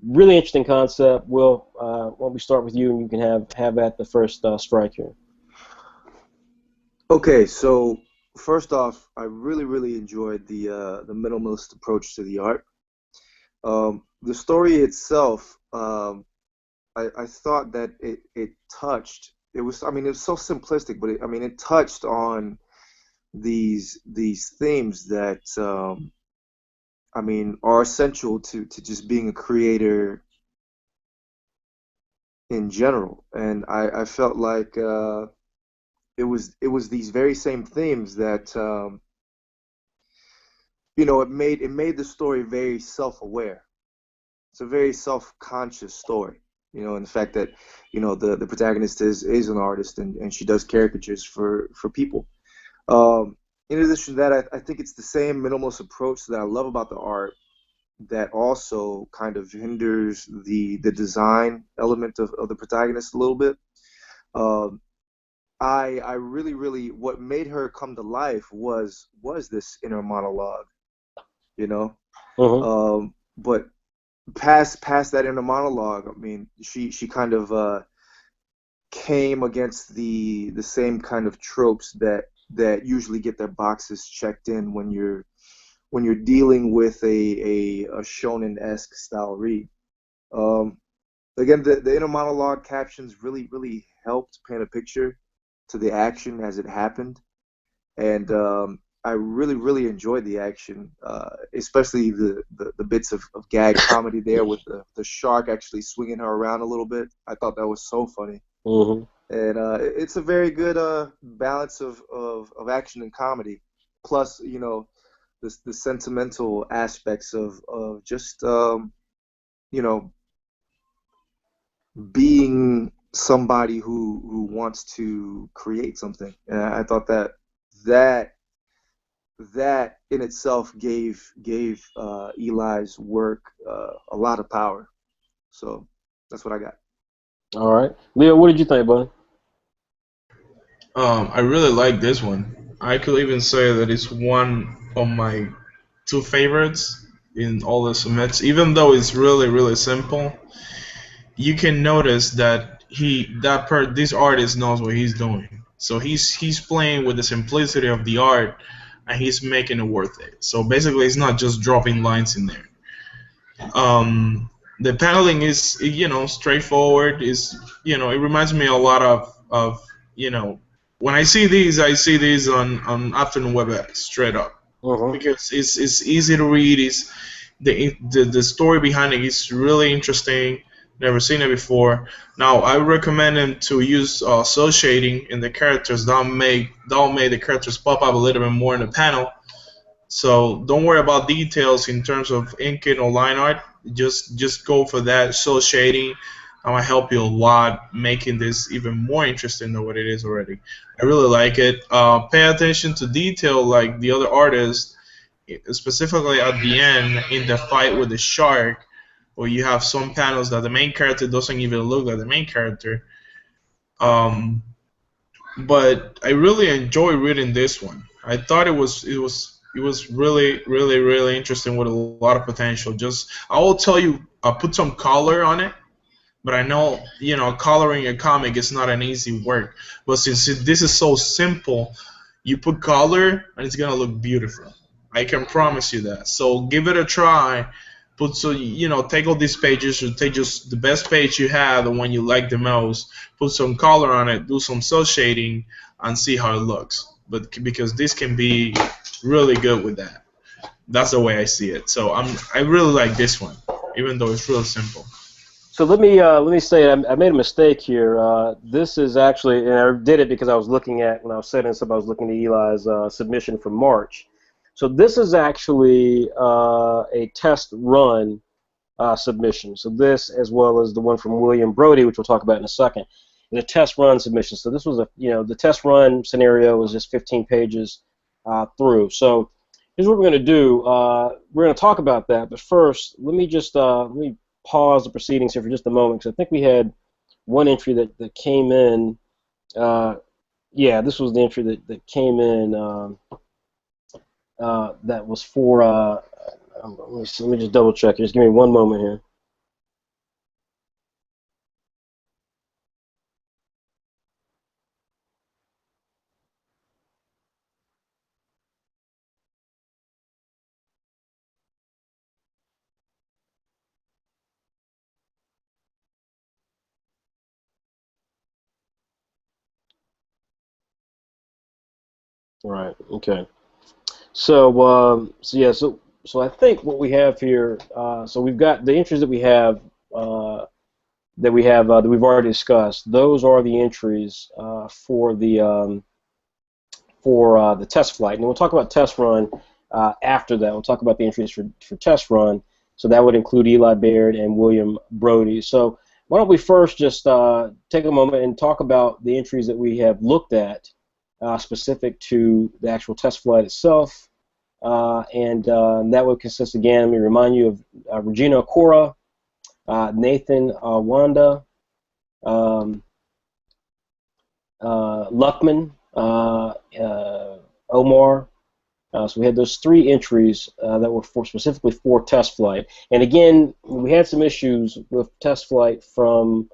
really interesting concept. Will, why don't we start with you, and you can have at the first strike here. Okay, so first off, I really enjoyed the minimalist approach to the art. The story itself, I thought that it touched. It was, I mean, it was so simplistic, but it touched on these themes that are essential to just being a creator in general. And I felt like it was these very same themes that it made the story very self-aware. It's a very self-conscious story, and the fact that the protagonist is an artist, and she does caricatures for people. In addition to that, I think it's the same minimalist approach that I love about the art that also kind of hinders the design element of the protagonist a little bit. I really what made her come to life was this inner monologue, you know. But past that inner monologue, I mean, she kind of came against the same kind of tropes that usually get their boxes checked in when you're dealing with a shonen-esque style read. Again, the inner monologue captions really helped paint a picture to the action as it happened, and I really enjoyed the action, especially the bits of gag comedy there with the shark actually swinging her around a little bit. I thought that was so funny. And it's a very good balance of action and comedy, plus the sentimental aspects of just being somebody who wants to create something. And I thought that in itself gave Eli's work a lot of power. So that's what I got. All right, Leo, what did you think, buddy? I really like this one. I could even say that it's one of my two favorites in all the submits. Even though it's really simple, you can notice that this artist knows what he's doing. So he's playing with the simplicity of the art, and he's making it worth it. So basically, it's not just dropping lines in there. The paneling is straightforward. It reminds me a lot of when I see these on Afternoon WebX straight up, because it's easy to read. It's the story behind it is really interesting. Never seen it before. Now I recommend him to use cell shading in the characters. That'll make the characters pop up a little bit more in the panel. So don't worry about details in terms of inking or line art. Just go for that cell shading. I'm gonna help you a lot, making this even more interesting than what it is already. I really like it. Pay attention to detail like the other artists, specifically at the end in the fight with the shark, where you have some panels that the main character doesn't even look like the main character. But I really enjoy reading this one. I thought it was really interesting with a lot of potential. Just I will tell you, I put some color on it, but I know coloring a comic is not an easy work. But since this is so simple, you put color and it's gonna look beautiful. I can promise you that. So give it a try. Take all these pages, or take just the best page you have, the one you like the most. Put some color on it, do some cell shading, and see how it looks. But because this can be really good with that. That's the way I see it. So I really like this one, even though it's real simple. So let me say I made a mistake here. This is actually, and I did it because I was looking at, when I was setting this up, I was looking at Eli's submission from March. So this is actually a test run submission. So this, as well as the one from William Brody, which we'll talk about in a second, is a test run submission. So this was the test run scenario was just 15 pages through. So here's what we're going to do. We're going to talk about that, but first, let me pause the proceedings here for just a moment because I think we had one entry that came in. Yeah, this was the entry that came in that was for. Let me just double check. Just give me one moment here. Right. Okay. So I think what we have here. So we've got the entries that we have. That we've already discussed. Those are the entries for the test flight, and we'll talk about test run after that. We'll talk about the entries for test run. So that would include Eli Baird and William Brody. So why don't we first just take a moment and talk about the entries that we have looked at specific to the actual test flight itself, and that would consist again. Let me remind you of Regina Okora, Nathan Wanda, Luckman, Omar. So we had those three entries that were specifically for test flight. And again, we had some issues with test flight from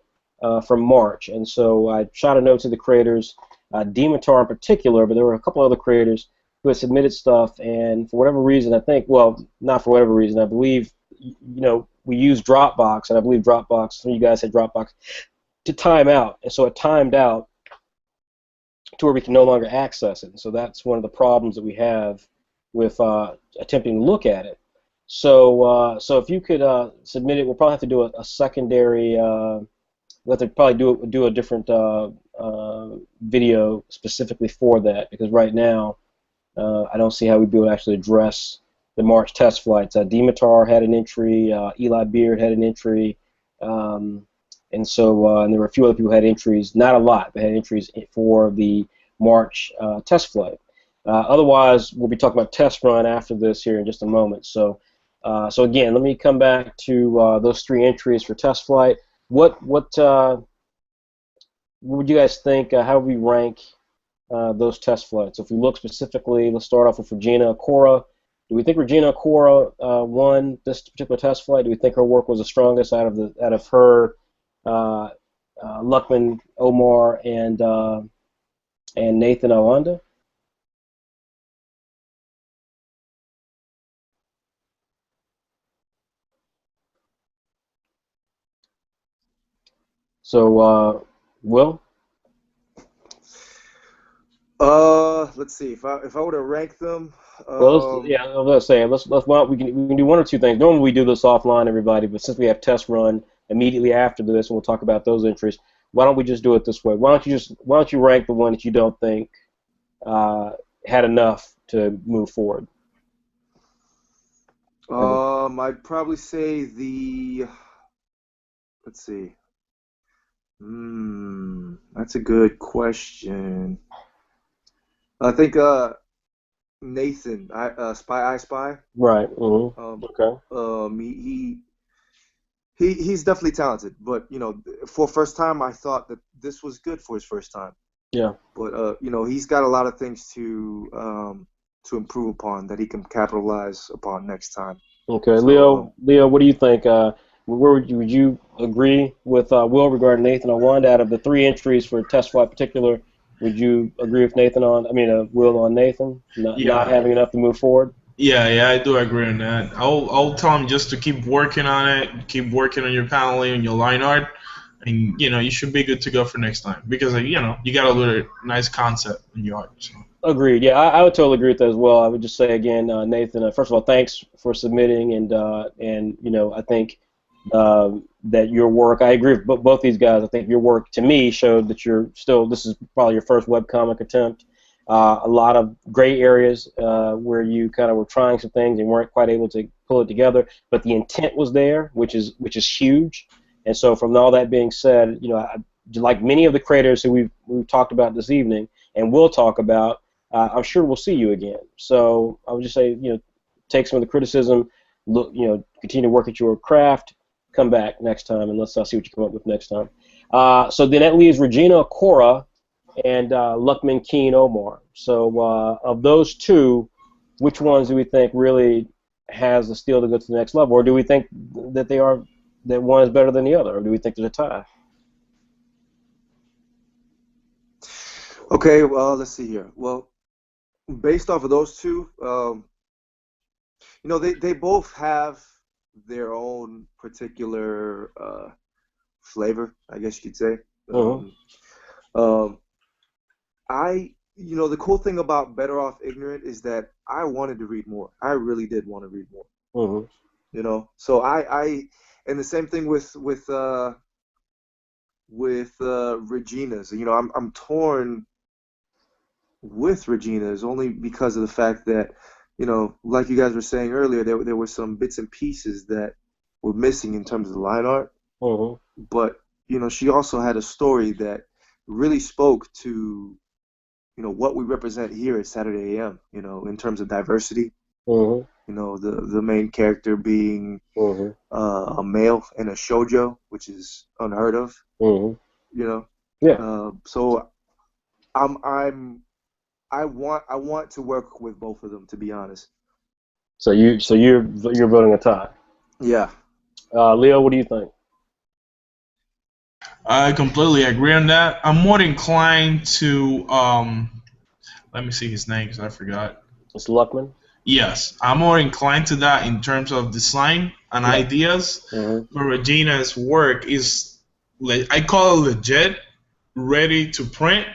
March. And so I shot a note to the creators, Dimitar in particular, but there were a couple other creators who had submitted stuff. And for whatever reason, I think, well, not for whatever reason, I believe, we used Dropbox, and I believe Dropbox, some of you guys had Dropbox, to time out. And so it timed out to where we can no longer access it. And so that's one of the problems that we have with attempting to look at it. So if you could submit it, we'll probably have to do a secondary. We'll have to probably do a different video specifically for that, because right now I don't see how we'd be able to actually address the March test flights. Dimitar had an entry, Eli Beard had an entry, and so and there were a few other people who had entries, not a lot, but had entries for the March test flight. Otherwise, we'll be talking about test run after this here in just a moment. So again, let me come back to those three entries for test flight. What would you guys think? How would we rank those test flights? If we look specifically, let's start off with Regina Okora. Do we think Regina Okora won this particular test flight? Do we think her work was the strongest out of her, Luckman, Omar, and Nathan Awanda? So, Will? Let's see. If I were to rank them, Well, yeah, I was gonna say we can do one or two things. Normally we do this offline, everybody, but since we have test run immediately after this, and we'll talk about those entries. Why don't we just do it this way? Why don't you rank the one that you don't think had enough to move forward? I'd probably say let's see. That's a good question. I think Nathan, I Spy. Right. Okay. He's definitely talented, but for first time, I thought that this was good for his first time. Yeah. But he's got a lot of things to improve upon that he can capitalize upon next time. Okay, So, Leo, what do you think? Where would you agree with Will regarding Nathan Awanda? Out of the three entries for test flight particular, would you agree with Will on Nathan not having enough to move forward? Yeah, I do agree on that. I'll tell him just to keep working on it, keep working on your paneling and your line art, and you should be good to go for next time, because you got a little nice concept in your art. So. Agreed. Yeah, I would totally agree with that as well. I would just say again, Nathan, first of all, thanks for submitting, and I think that your work, I agree with both these guys. I think your work to me showed that this is probably your first webcomic attempt. A lot of gray areas where you kind of were trying some things and weren't quite able to pull it together, but the intent was there, which is huge. And so, from all that being said, like many of the creators who we've talked about this evening and will talk about, I'm sure we'll see you again. So I would just say, take some of the criticism, look, continue to work at your craft, come back next time, and let's see what you come up with next time. So then that leaves Regina Cora and Luckman Keen Omar. So of those two, which ones do we think really has the steel to go to the next level, or do we think that that one is better than the other, or do we think there's a tie? Okay, well, let's see here. Well, based off of those two, they both have their own particular flavor, I guess you could say. The cool thing about Better Off Ignorant is that I wanted to read more. I really did want to read more. So and the same thing with Regina's. I'm torn with Regina's only because of the fact that, like you guys were saying earlier, there were some bits and pieces that were missing in terms of the line art. But she also had a story that really spoke to what we represent here at Saturday AM, in terms of diversity. The main character being a male in a shoujo, which is unheard of. So I want to work with both of them, to be honest. So you're voting a tie. Yeah. Leo, what do you think? I completely agree on that. I'm more inclined to let me see his name because I forgot. It's Luckman? Yes, I'm more inclined to that in terms of design and ideas. But Regina's work is, I call it legit, ready to print.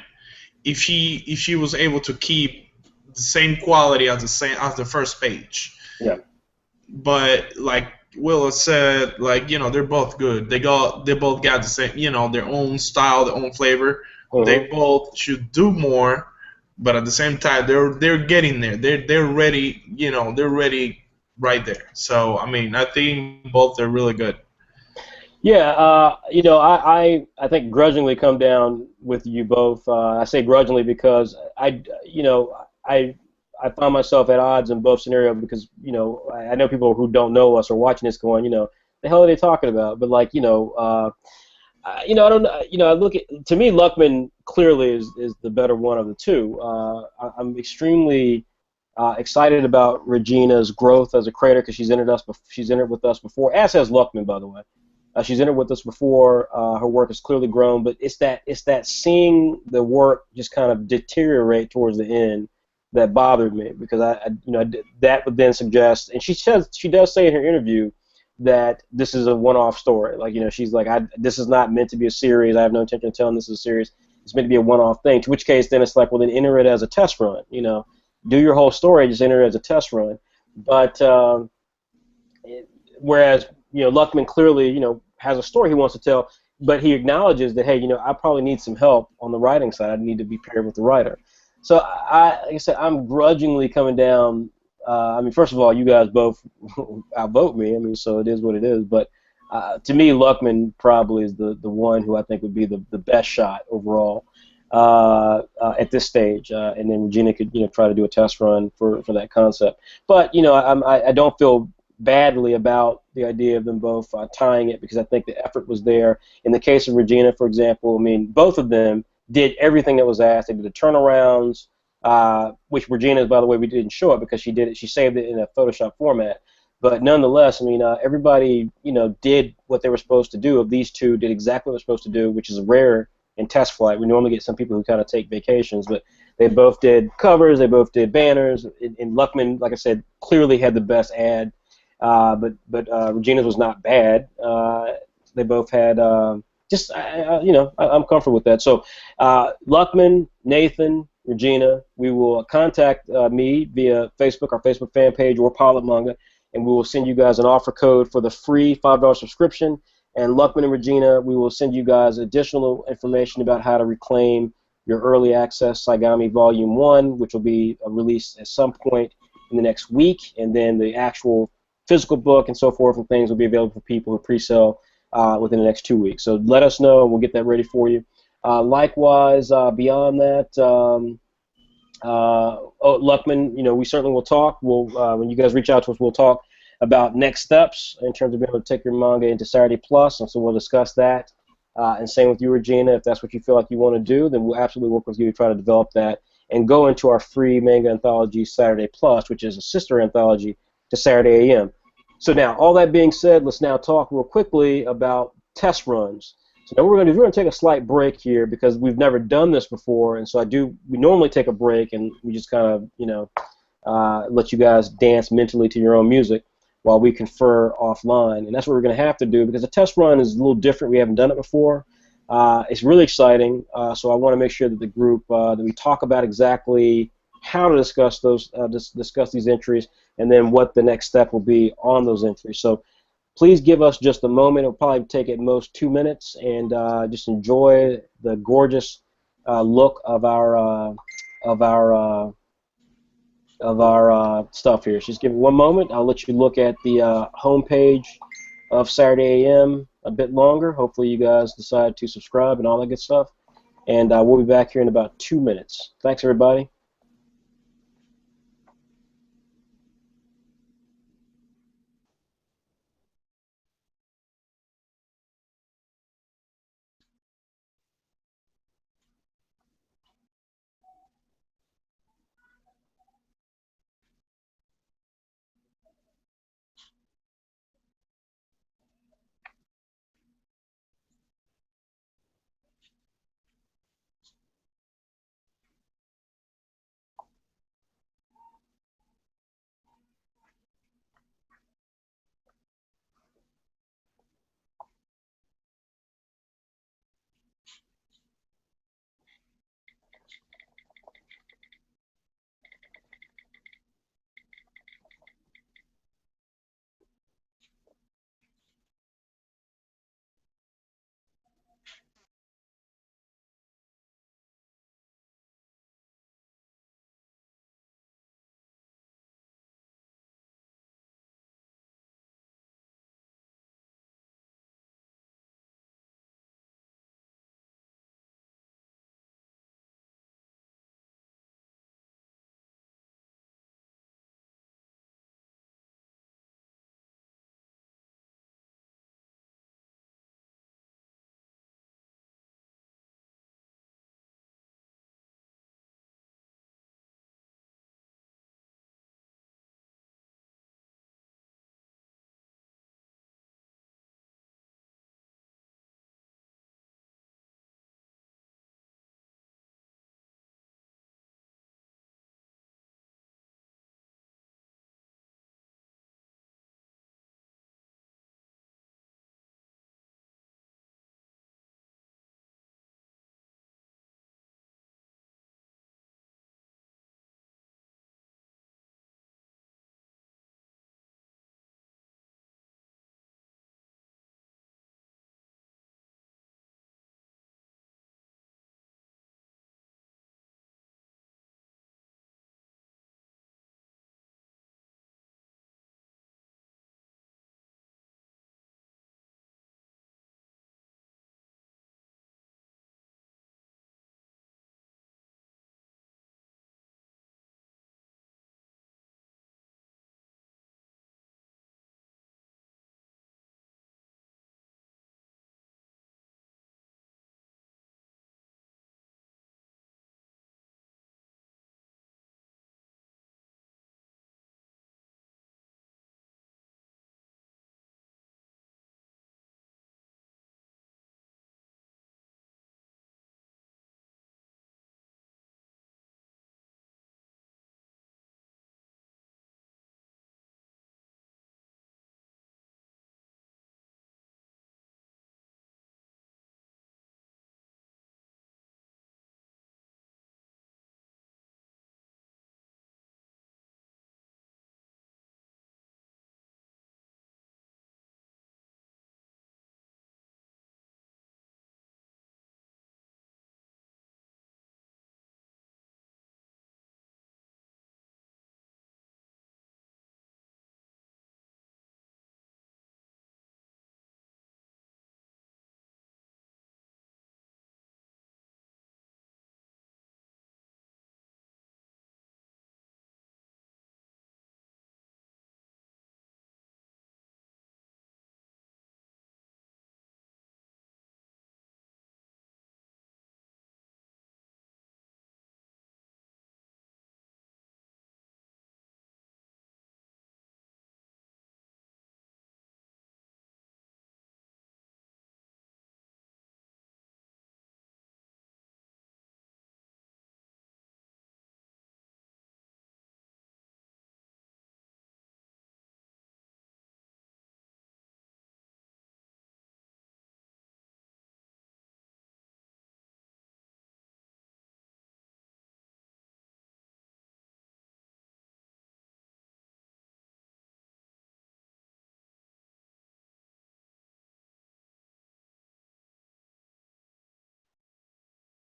If she was able to keep the same quality as the first page. Yeah. But like Will said, they're both good. They both got the same, their own style, their own flavor. They both should do more. But at the same time, they're getting there. They're ready. They're ready right there. So I mean, I think both are really good. Yeah, I think grudgingly come down with you both. I say grudgingly because I find myself at odds in both scenarios because I know people who don't know us or watching this going, the hell are they talking about? But I don't I look at, to me, Luckman clearly is the better one of the two. I'm extremely excited about Regina's growth as a creator because she's entered with us before, as has Luckman, by the way. She's entered with us before. Her work has clearly grown, but it's that seeing the work just kind of deteriorate towards the end that bothered me because that would then suggest, and she does say in her interview that this is a one-off story. She's like, this is not meant to be a series. I have no intention of telling this is a series. It's meant to be a one-off thing. To which case, then it's like, well, then enter it as a test run. Do your whole story, just enter it as a test run. But whereas Luckman clearly has a story he wants to tell, but he acknowledges that, hey, I probably need some help on the writing side. I need to be paired with the writer. So like I said, I'm grudgingly coming down. First of all, you guys both outvote me. So it is what it is. But to me, Luckman probably is the one who I think would be the best shot overall at this stage. And then Regina could try to do a test run for that concept. But I don't feel badly about the idea of them both tying it because I think the effort was there. In the case of Regina, for example, both of them did everything that was asked. They did the turnarounds, which Regina, by the way, we didn't show it because she did it. She saved it in a Photoshop format. But nonetheless, everybody, did what they were supposed to do. Of these two, did exactly what they're supposed to do, which is rare in test flight. We normally get some people who kind of take vacations, but they both did covers. They both did banners. And Luckman, like I said, clearly had the best ad. But Regina's was not bad. They both had I'm comfortable with that. So Luckman, Nathan, Regina, we will contact me via Facebook, our Facebook fan page, or PILOT Manga, and we will send you guys an offer code for the free $5 subscription. And Luckman and Regina, we will send you guys additional information about how to reclaim your early access SAIGAMI Vol.1, which will be released at some point in the next week, and then the actual physical book and so forth and things will be available for people who pre-sell within the next 2 weeks. So let us know, and we'll get that ready for you. Likewise, beyond that, Luckman, we certainly will talk. We'll when you guys reach out to us, we'll talk. about next steps in terms of being able to take your manga into Saturday Plus, and so we'll discuss that. And same with you, Regina. If that's what you feel like you want to do, then we'll absolutely work with you to try to develop that and go into our free manga anthology Saturday Plus, which is a sister anthology to Saturday AM. So now, all that being said, let's now talk real quickly about test runs. So now what we're going to do, we're going to take a slight break here because we've never done this before, and so we normally take a break and we just kind of, let you guys dance mentally to your own music while we confer offline, and that's what we're going to have to do because the test run is a little different. We haven't done it before. It's really exciting, so I want to make sure that the group that we talk about exactly how to discuss discuss these entries, and then what the next step will be on those entries. So please give us just a moment. It'll probably take at most 2 minutes, and just enjoy the gorgeous look of our stuff here. Just give it 1 moment. I'll let you look at the homepage of Saturday AM a bit longer. Hopefully you guys decide to subscribe and all that good stuff. And we'll be back here in about 2 minutes. Thanks, everybody.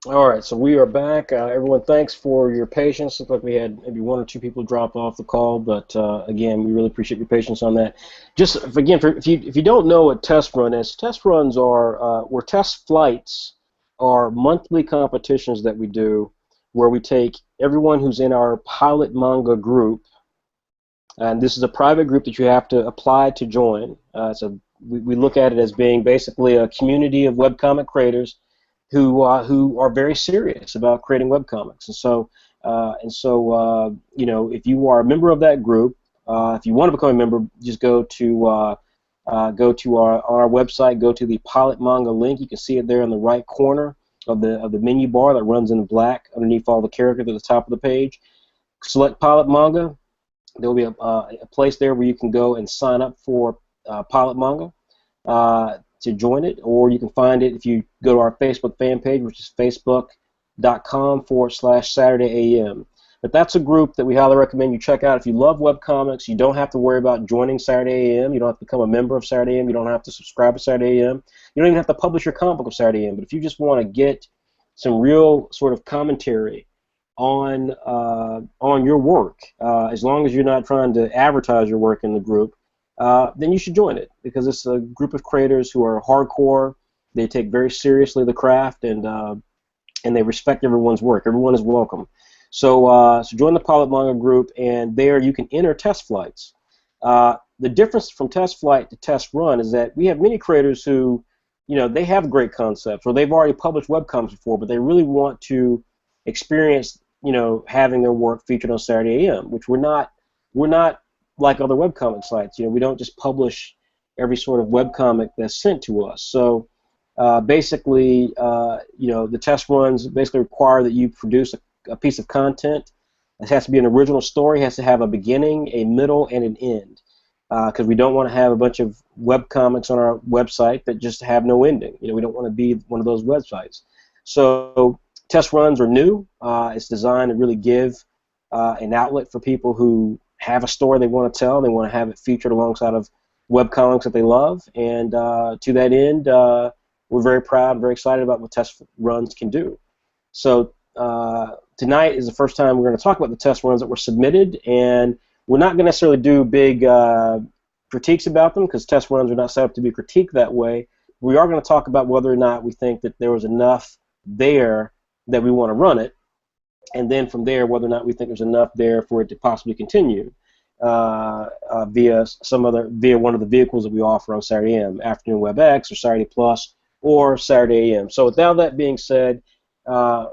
All right, so we are back. Everyone, thanks for your patience. Looks like we had maybe one or two people drop off the call, but again, we really appreciate your patience on that. Just again, if you don't know what test run is, test runs are or test flights are monthly competitions that we do, where we take everyone who's in our Pilot Manga group, and this is a private group that you have to apply to join. We look at it as being basically a community of webcomic creators who are very serious about creating webcomics. You know, if you are a member of that group, if you want to become a member, just go to our website, go to the Pilot Manga link. You can see it there in the right corner of the menu bar that runs in black underneath all the characters at the top of the page. Select Pilot Manga. There will be a place there where you can go and sign up for Pilot Manga to join it, or you can find it if you go to our Facebook fan page, which is facebook.com/SaturdayAM. But that's a group that we highly recommend you check out. If you love webcomics, you don't have to worry about joining Saturday AM. You don't have to become a member of Saturday AM. You don't have to subscribe to Saturday AM. You don't even have to publish your comic book of Saturday AM. But if you just want to get some real sort of commentary on your work, as long as you're not trying to advertise your work in the group, then you should join it, because it's a group of creators who are hardcore. They take very seriously the craft, and they respect everyone's work. Everyone is welcome. So join the Pilot Manga group, and there you can enter test flights. The difference from test flight to test run is that we have many creators who, you know, they have great concepts, or they've already published webcomics before, but they really want to experience, you know, having their work featured on Saturday AM, which we're not like other webcomic sites. You know, we don't just publish every sort of webcomic that's sent to us. So basically, you know, the test runs basically require that you produce a piece of content. It has to be an original story. It has to have a beginning, a middle, and an end. Because we don't want to have a bunch of webcomics on our website that just have no ending. You know, we don't want to be one of those websites. So test runs are new. It's designed to really give an outlet for people who have a story they want to tell. They want to have it featured alongside of webcomics that they love. And to that end, we're very proud and very excited about what test runs can do. So tonight is the first time we're going to talk about the test runs that were submitted, and we're not going to necessarily do big critiques about them, because test runs are not set up to be critiqued that way. We are going to talk about whether or not we think that there was enough there that we want to run it, and then from there, whether or not we think there's enough there for it to possibly continue via one of the vehicles that we offer on Saturday AM, Afternoon WebX or Saturday Plus or Saturday AM. So with all that being said,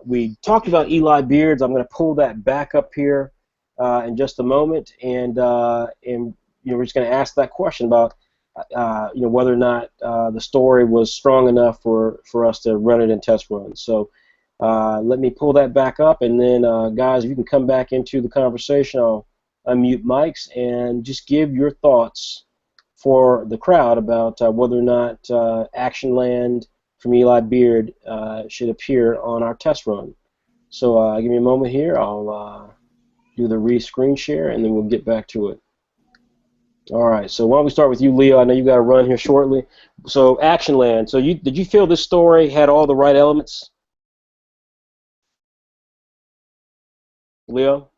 we talked about Eli Beards. I'm going to pull that back up here in just a moment, and you know, we're just going to ask that question about you know, whether or not the story was strong enough for us to run it in test runs. So let me pull that back up, and then guys, if you can come back into the conversation, I'll unmute mics and just give your thoughts for the crowd about whether or not Action Land from Eli Beard should appear on our test run. So give me a moment here. I'll do the re-screen share, and then we'll get back to it. All right, so why don't we start with you, Leo? I know you got to run here shortly. So Action Land. So did you feel this story had all the right elements? Leo?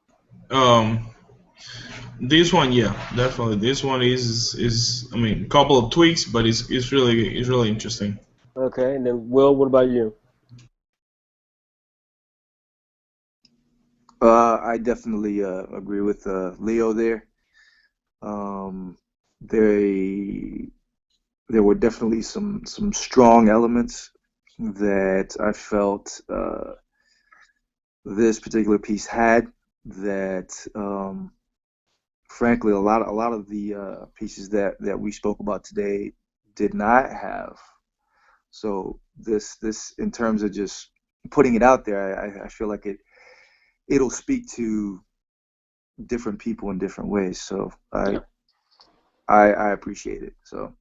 This one, yeah, definitely. This one is I mean, a couple of tweaks, but it's really interesting. Okay, and then Will, what about you? I definitely agree with Leo there. There were definitely some strong elements that I felt this particular piece had that frankly a lot of the pieces that we spoke about today did not have. So this in terms of just putting it out there, I feel like it'll speak to different people in different ways. So I appreciate it. So.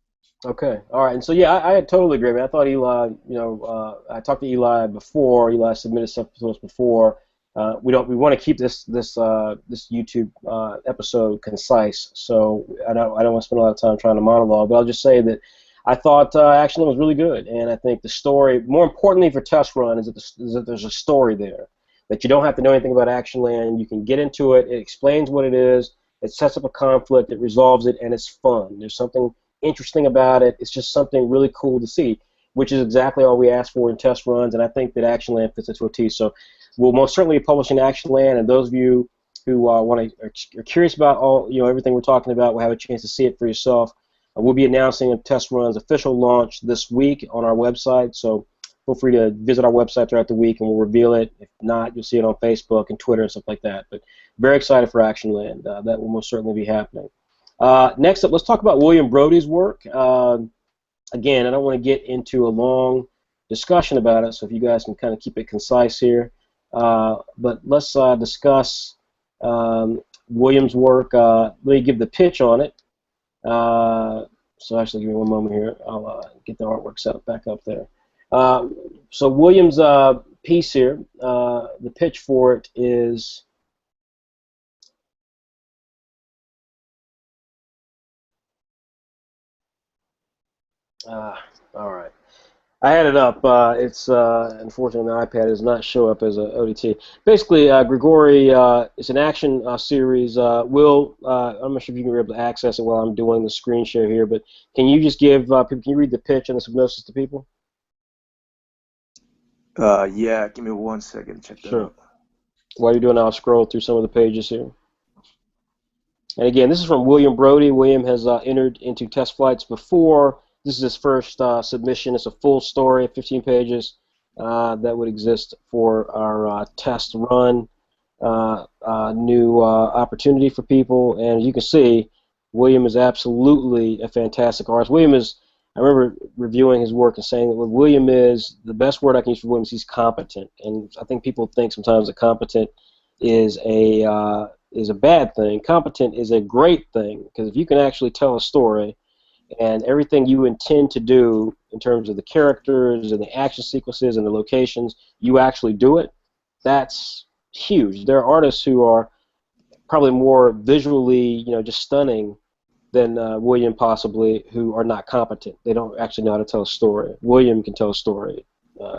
Okay, all right, and so yeah, I totally agree. I mean, I thought Eli, you know, I talked to Eli before. Eli submitted stuff to us before. We want to keep this YouTube episode concise, so I don't want to spend a lot of time trying to monologue. But I'll just say that I thought Action Land was really good, and I think the story, more importantly for Test Run, is that there's a story there, that you don't have to know anything about Action Land. You can get into it. It explains what it is. It sets up a conflict. It resolves it, and it's fun. There's something interesting about it. It's just something really cool to see, which is exactly all we ask for in Test Runs, and I think that Action Land fits into a T. So we'll most certainly be publishing Action Land, and those of you who are curious about everything we're talking about will have a chance to see it for yourself. We'll be announcing a Test Run's official launch this week on our website, so feel free to visit our website throughout the week and we'll reveal it. If not, you'll see it on Facebook and Twitter and stuff like that. But very excited for Action Land. That will most certainly be happening. Next up, let's talk about William Brody's work. Again, I don't want to get into a long discussion about it, so if you guys can kind of keep it concise here. But let's discuss William's work. Let me give the pitch on it. So actually, give me one moment here. I'll get the artwork set up back up there. So William's piece here, the pitch for it is all right. I had it up. It's unfortunately the iPad does not show up as a ODT. Basically, Grigori, it's an action series. I'm not sure if you can be able to access it while I'm doing the screen share here, but can you just give people? Can you read the pitch and the synopsis to people? Yeah. Give me 1 second. Check that out. While you're doing that, I'll scroll through some of the pages here. And again, this is from William Brody. William has entered into test flights before. This is his first submission. It's a full story, 15 pages, that would exist for our test run. New opportunity for people. And as you can see, William is absolutely a fantastic artist. I remember reviewing his work and saying that what William is, the best word I can use for William is he's competent. And I think people think sometimes that competent is a bad thing. Competent is a great thing, because if you can actually tell a story and everything you intend to do in terms of the characters and the action sequences and the locations, you actually do it, that's huge. There are artists who are probably more visually, just stunning than William possibly, who are not competent. They don't actually know how to tell a story. William can tell a story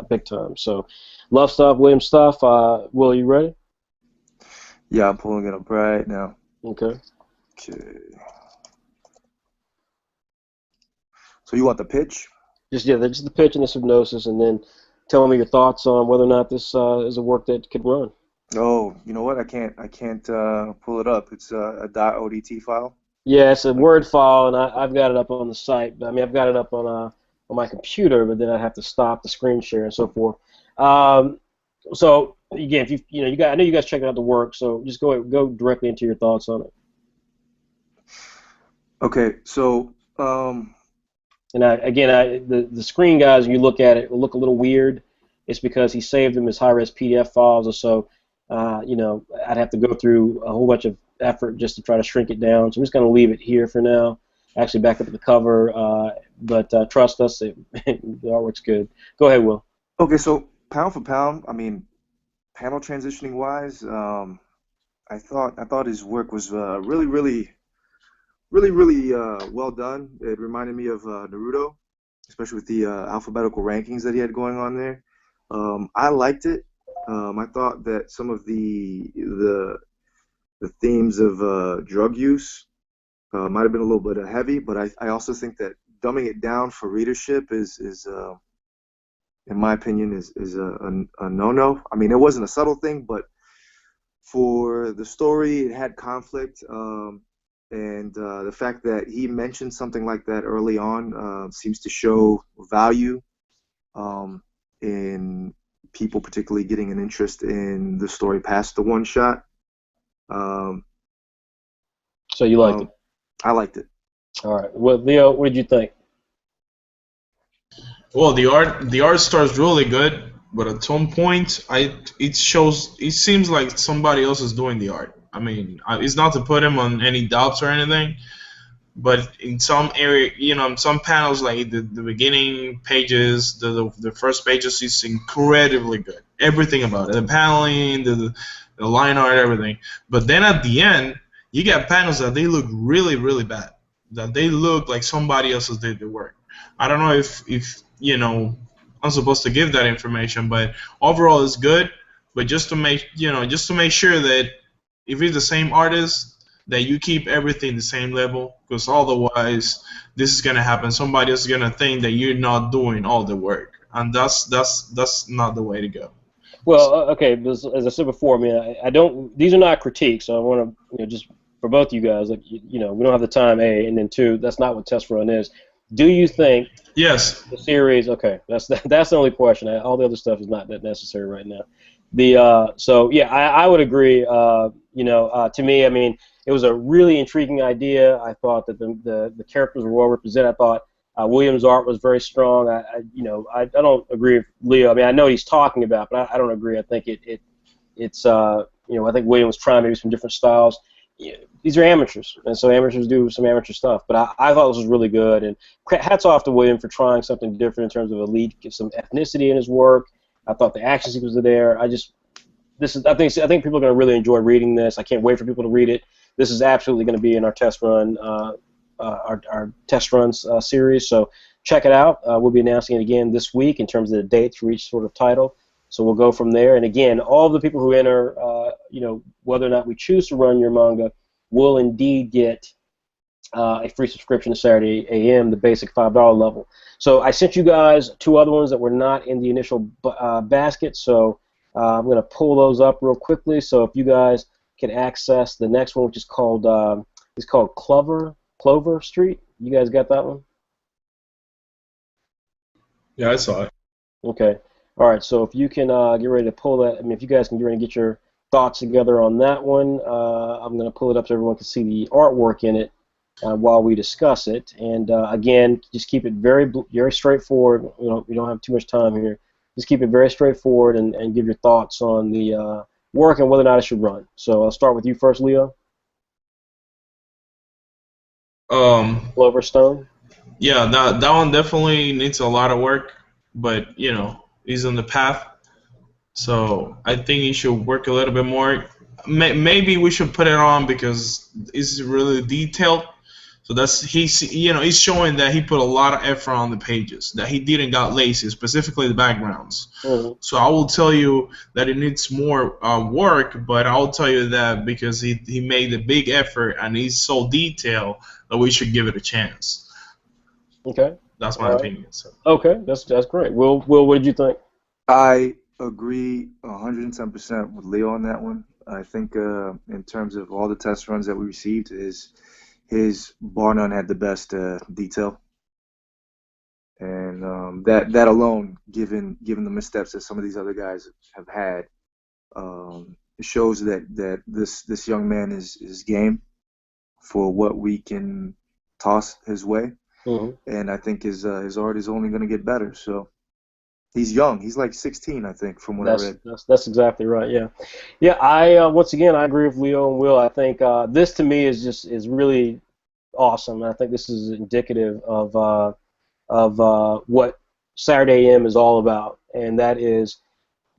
big time. So love stuff, William stuff. Will, you ready? Yeah, I'm pulling it up right now. Okay. So you want the pitch? Just the pitch and the synopsis, and then tell me your thoughts on whether or not this is a work that could run. Oh, you know what? I can't pull it up. It's a .odt file. Yeah, it's a Word file, and I've got it up on the site. I mean, I've got it up on my computer, but then I have to stop the screen share and so forth. So again, if I know you guys checked out the work, so just go directly into your thoughts on it. Okay, so. And the screen guys, when you look at it, will look a little weird. It's because he saved them as high-res PDF files, or so. I'd have to go through a whole bunch of effort just to try to shrink it down. So I'm just going to leave it here for now. Actually, back up to the cover, but trust us, the artwork's good. Go ahead, Will. Okay, so pound for pound, I mean, panel transitioning wise, I thought his work was really well done. It reminded me of Naruto, especially with the alphabetical rankings that he had going on there. I liked it. I thought that some of the themes of drug use might have been a little bit heavy, but I also think that dumbing it down for readership is in my opinion, is a no-no. I mean, it wasn't a subtle thing, but for the story, it had conflict. And the fact that he mentioned something like that early on seems to show value in people particularly getting an interest in the story past the one shot. So you liked it? I liked it. All right. Well, Leo, what did you think? Well, the art starts really good, but at some point, it seems like somebody else is doing the art. I mean, it's not to put him on any doubts or anything, but in some area, in some panels, like the beginning pages, the first pages is incredibly good. Everything about it, the paneling, the line art, everything. But then at the end, you get panels that they look really, really bad. That they look like somebody else did the work. I don't know if I'm supposed to give that information, but overall it's good. But just to make sure that if it's the same artist, that you keep everything the same level, because otherwise this is gonna happen. Somebody is gonna think that you're not doing all the work, and that's not the way to go. Well, okay, as I said before, I mean, I don't. These are not critiques. So I want to, just for both of you guys, like, we don't have the time. A, and then two, that's not what test run is. Do you think Yes. the series? Okay, that's the only question. All the other stuff is not that necessary right now. So yeah, I would agree. To me, I mean, it was a really intriguing idea. I thought that the characters were well represented. I thought Williams' art was very strong. I don't agree with Leo. I mean, I know what he's talking about, but I don't agree. I think it's I think Williams trying maybe some different styles. These are amateurs, and so amateurs do some amateur stuff. But I thought this was really good, and hats off to William for trying something different in terms of get some ethnicity in his work. I thought the action sequences were there. I think people are going to really enjoy reading this. I can't wait for people to read it. This is absolutely going to be in our test run, our test runs series. So check it out. We'll be announcing it again this week in terms of the dates for each sort of title. So we'll go from there. And again, all the people who enter, whether or not we choose to run your manga, will indeed get a free subscription to Saturday AM, the basic $5 level. So I sent you guys two other ones that were not in the initial basket. So I'm going to pull those up real quickly. So if you guys can access the next one, which is called Clover Street. You guys got that one? Yeah, I saw it. Okay. All right. So if you can get ready to pull that, I mean, if you guys can get ready to get your thoughts together on that one, I'm going to pull it up so everyone can see the artwork in it while we discuss it. And again, just keep it very straightforward. We don't have too much time here. Just keep it very straightforward and give your thoughts on the work and whether or not it should run. So I'll start with you first, Leo. Cloverstone. Yeah, that one definitely needs a lot of work, but he's on the path. So I think he should work a little bit more. Maybe we should put it on because it's really detailed. So he's showing that he put a lot of effort on the pages, that he didn't got lazy, specifically the backgrounds. Mm-hmm. So I will tell you that it needs more work, but I'll tell you that because he made a big effort and he's so detailed that we should give it a chance. Okay. That's my opinion. So. Okay, that's great. Will, what did you think? I agree 110% with Leo on that one. I think in terms of all the test runs that we received, his bar none had the best detail, and that alone, given the missteps that some of these other guys have had, it shows that this young man is game for what we can toss his way. Mm-hmm. And I think his art is only going to get better. So he's young. He's like 16, I think, from what I read. That's exactly right. Yeah. I once again I agree with Leo and Will. I think this to me is really awesome. I think this is indicative of what Saturday AM is all about, and that is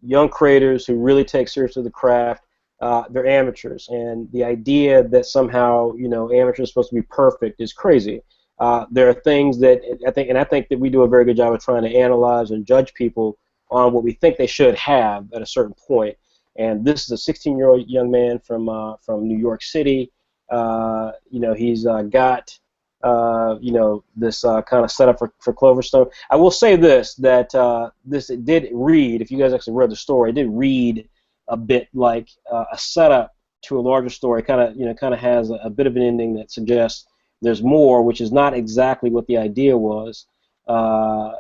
young creators who really take seriously the craft. They're amateurs, and the idea that somehow amateurs are supposed to be perfect is crazy. There are things that I think that we do a very good job of trying to analyze and judge people on what we think they should have at a certain point. And this is a 16-year-old young man from New York City. He's got this kind of setup for Cloverstone. I will say this, that this it did read, if you guys actually read the story, it did read a bit like a setup to a larger story. Kind of has a bit of an ending that suggests there's more, which is not exactly what the idea was. The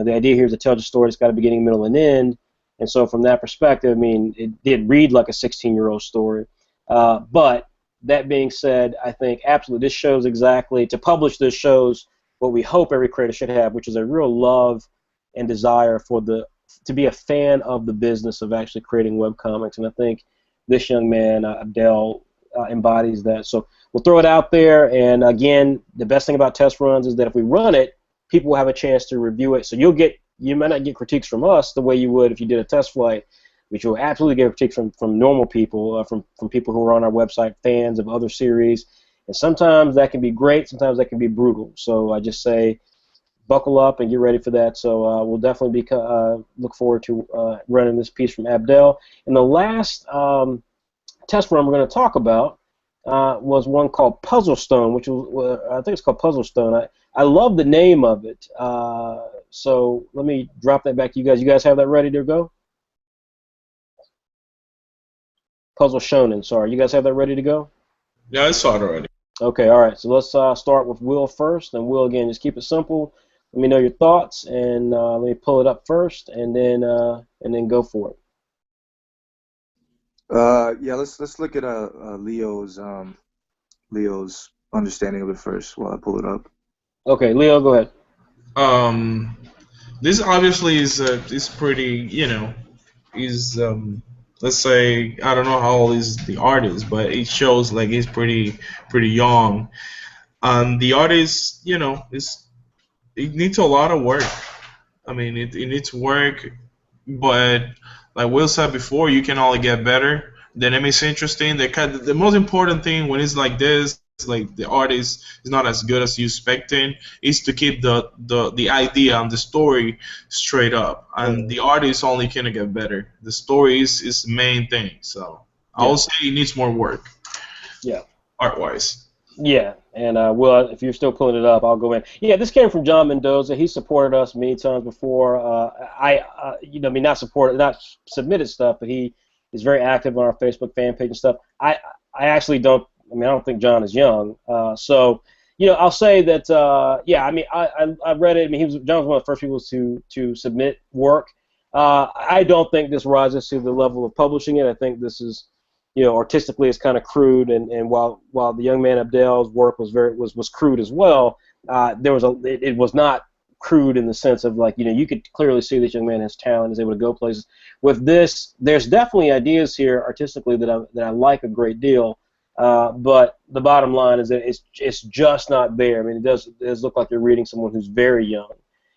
idea here is to tell the story. It's got a beginning, middle, and end. And so from that perspective, I mean, it did read like a 16-year-old story. But that being said, I think absolutely this shows exactly, to publish this shows what we hope every creator should have, which is a real love and desire to be a fan of the business of actually creating webcomics. And I think this young man, Abdel, embodies that. So we'll throw it out there, and again, the best thing about test runs is that if we run it, people will have a chance to review it. So you might not get critiques from us the way you would if you did a test flight, but you'll absolutely get critiques from normal people, from people who are on our website, fans of other series, and sometimes that can be great, sometimes that can be brutal. So I just say, buckle up and get ready for that. So we'll definitely be look forward to running this piece from Abdel. And the last test run we're going to talk about was one called Puzzle Stone, which was I think it's called Puzzle Stone. I love the name of it. So let me drop that back to you guys. You guys have that ready to go? Puzzle Shonen, sorry. You guys have that ready to go? Yeah, I saw it already. Okay, all right. So let's start with Will first. And Will, again, just keep it simple. Let me know your thoughts, and let me pull it up first, and then go for it. Yeah, let's look at Leo's understanding of it first while I pull it up. Okay, Leo, go ahead. This obviously is pretty, is let's say, I don't know how old is the artist, but it shows like he's pretty young. And the artist, it needs a lot of work. I mean, it needs work, but like Will said before, you can only get better. The name is interesting. The most important thing when it's like this, like the artist is not as good as you expecting, is to keep the idea and the story straight up. And the artist only can get better. The story is the main thing. So I would say it needs more work. Yeah. Art-wise. Yeah, and Will, if you're still pulling it up, I'll go in. Yeah, this came from John Mendoza. He supported us many times before. Not submitted stuff, but he is very active on our Facebook fan page and stuff. I actually don't. I don't think John is young. So, I'll say that. I read it. John was one of the first people to submit work. I don't think this rises to the level of publishing it. I think this is. Artistically, it's kind of crude, and while the young man Abdel's work was crude as well, it was not crude in the sense of like you could clearly see this young man has talent, is able to go places. With this, there's definitely ideas here artistically that I like a great deal, but the bottom line is that it's just not there. It does look like you're reading someone who's very young,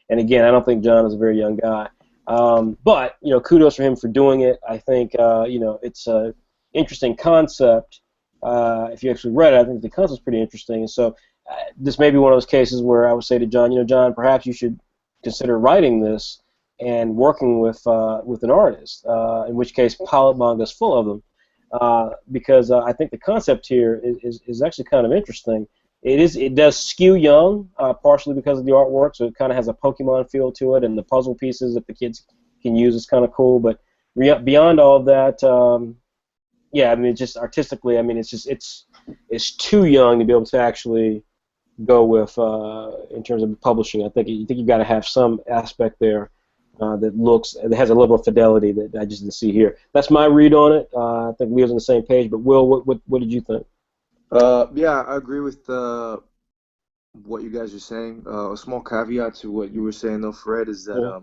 and again, I don't think John is a very young guy, but kudos for him for doing it. I think it's a interesting concept. If you actually read it, I think the concept's pretty interesting. And so this may be one of those cases where I would say to John, John, perhaps you should consider writing this and working with an artist, in which case PILOT Manga is full of them, because I think the concept here is actually kind of interesting. It does skew young, partially because of the artwork, so it kind of has a Pokemon feel to it, and the puzzle pieces that the kids can use is kind of cool. But beyond all of that, just artistically, it's too young to be able to actually go with in terms of publishing. I think you've got to have some aspect there that has a level of fidelity that I just didn't see here. That's my read on it. I think Leo's on the same page. But Will, what did you think? I agree with what you guys are saying. A small caveat to what you were saying, though, Fred, is that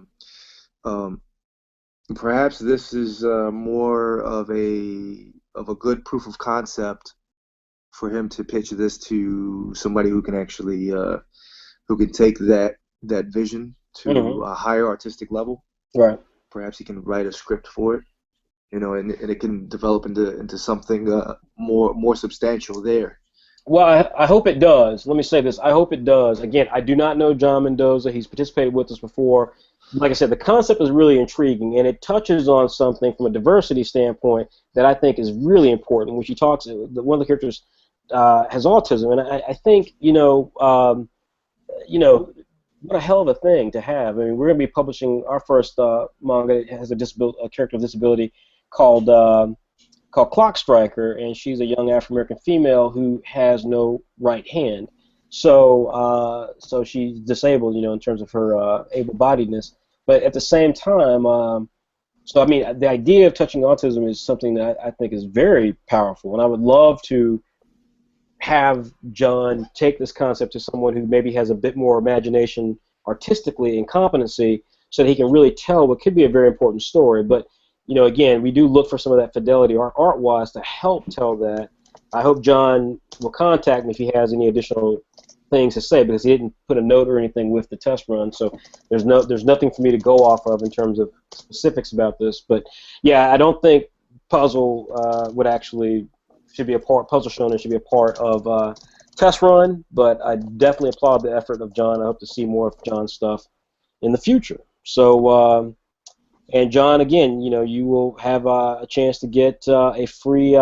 perhaps this is more of a good proof of concept for him to pitch this to somebody who can actually who can take that vision to a higher artistic level. Right. Perhaps he can write a script for it, and it can develop into something more substantial there. Well, I hope it does. Let me say this. I hope it does. Again, I do not know John Mendoza. He's participated with us before. Like I said, the concept is really intriguing, and it touches on something from a diversity standpoint that I think is really important. When she talks, one of the characters has autism, and I think what a hell of a thing to have. We're going to be publishing our first manga that has a character with disability called Clock Striker, and she's a young African-American female who has no right hand. So she's disabled, in terms of her able-bodiedness. But at the same time, the idea of touching autism is something that I think is very powerful, and I would love to have John take this concept to someone who maybe has a bit more imagination artistically and competency, so that he can really tell what could be a very important story. But again, we do look for some of that fidelity art-wise to help tell that. I hope John will contact me if he has any additional things to say, because he didn't put a note or anything with the test run, so there's nothing for me to go off of in terms of specifics about this. But yeah, I don't think puzzle should be a part. Puzzle Shonen should be a part of test run, but I definitely applaud the effort of John. I hope to see more of John's stuff in the future. So, and John, again, you will have a chance to get a free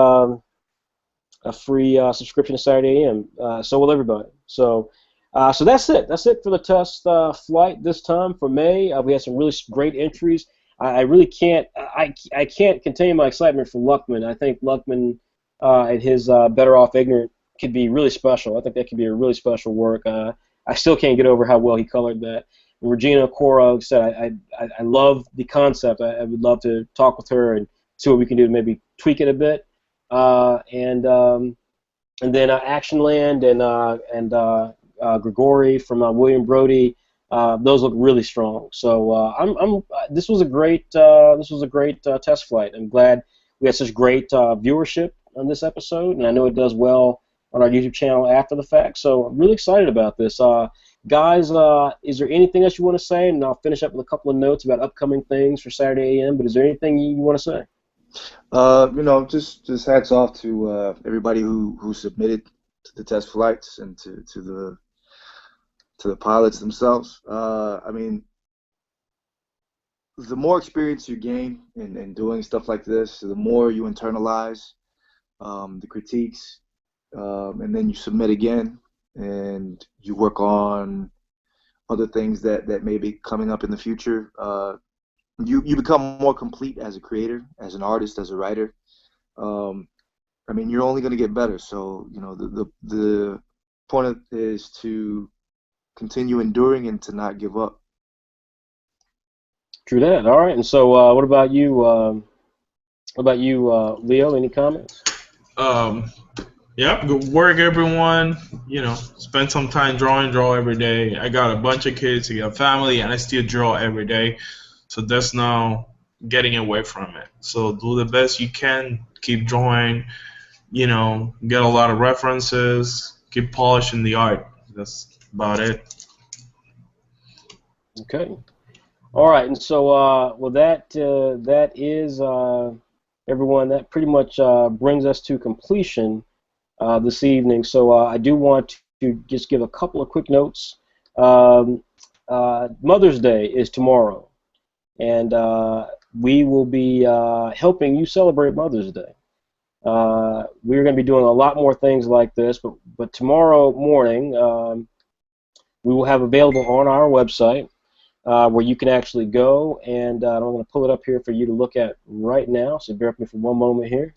subscription to Saturday AM. So will everybody. So that's it. That's it for the test flight this time for May. We had some really great entries. I really can't. I can't contain my excitement for Luckman. I think Luckman and his Better Off Ignorant could be really special. I think that could be a really special work. I still can't get over how well he colored that. And Regina Cora said, I love the concept. I would love to talk with her and see what we can do to maybe tweak it a bit. And then Actionland and Grigori from William Brody. Those look really strong. So this was a great test flight. I'm glad we had such great viewership on this episode, and I know it does well on our YouTube channel after the fact. So I'm really excited about this. Guys, is there anything else you want to say? And I'll finish up with a couple of notes about upcoming things for Saturday AM. But is there anything you want to say? Just hats off to everybody who submitted to the test flights and to the pilots themselves. I mean, the more experience you gain in doing stuff like this, the more you internalize the critiques, and then you submit again, and you work on other things that may be coming up in the future. You become more complete as a creator, as an artist, as a writer. I mean, you're only going to get better. So, the point is to continue enduring and to not give up. True that. All right. And so, what about you? Leo? Any comments? Yeah, good work, everyone. Spend some time drawing, draw every day. I got a bunch of kids, I got a family, and I still draw every day. So that's now getting away from it. So do the best you can. Keep drawing. Get a lot of references. Keep polishing the art. That's about it. Okay. All right. And so, that is everyone. That pretty much brings us to completion this evening. So I do want to just give a couple of quick notes. Mother's Day is tomorrow. And we will be helping you celebrate Mother's Day. We're going to be doing a lot more things like this, but tomorrow morning we will have available on our website where you can actually go, and I'm going to pull it up here for you to look at right now, so bear with me for one moment here.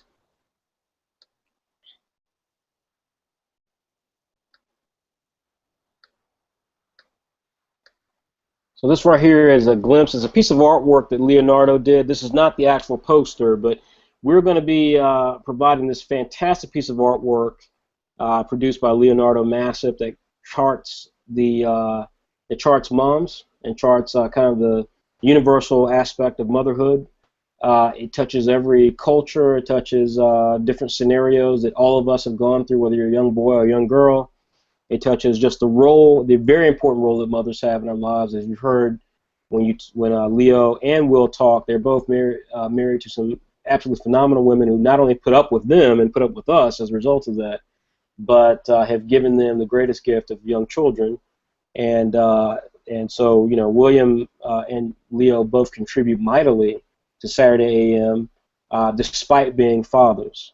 So this right here is a glimpse. It's a piece of artwork that Leonardo did. This is not the actual poster, but we're going to be providing this fantastic piece of artwork produced by Leonardo Massip that charts it charts moms and charts kind of the universal aspect of motherhood. It touches every culture. It touches different scenarios that all of us have gone through, whether you're a young boy or a young girl. It touches just the very important role that mothers have in our lives. As you've heard when Leo and Will talk, they're both married to some absolutely phenomenal women who not only put up with them and put up with us as a result of that, but have given them the greatest gift of young children. And so, William and Leo both contribute mightily to Saturday AM, despite being fathers.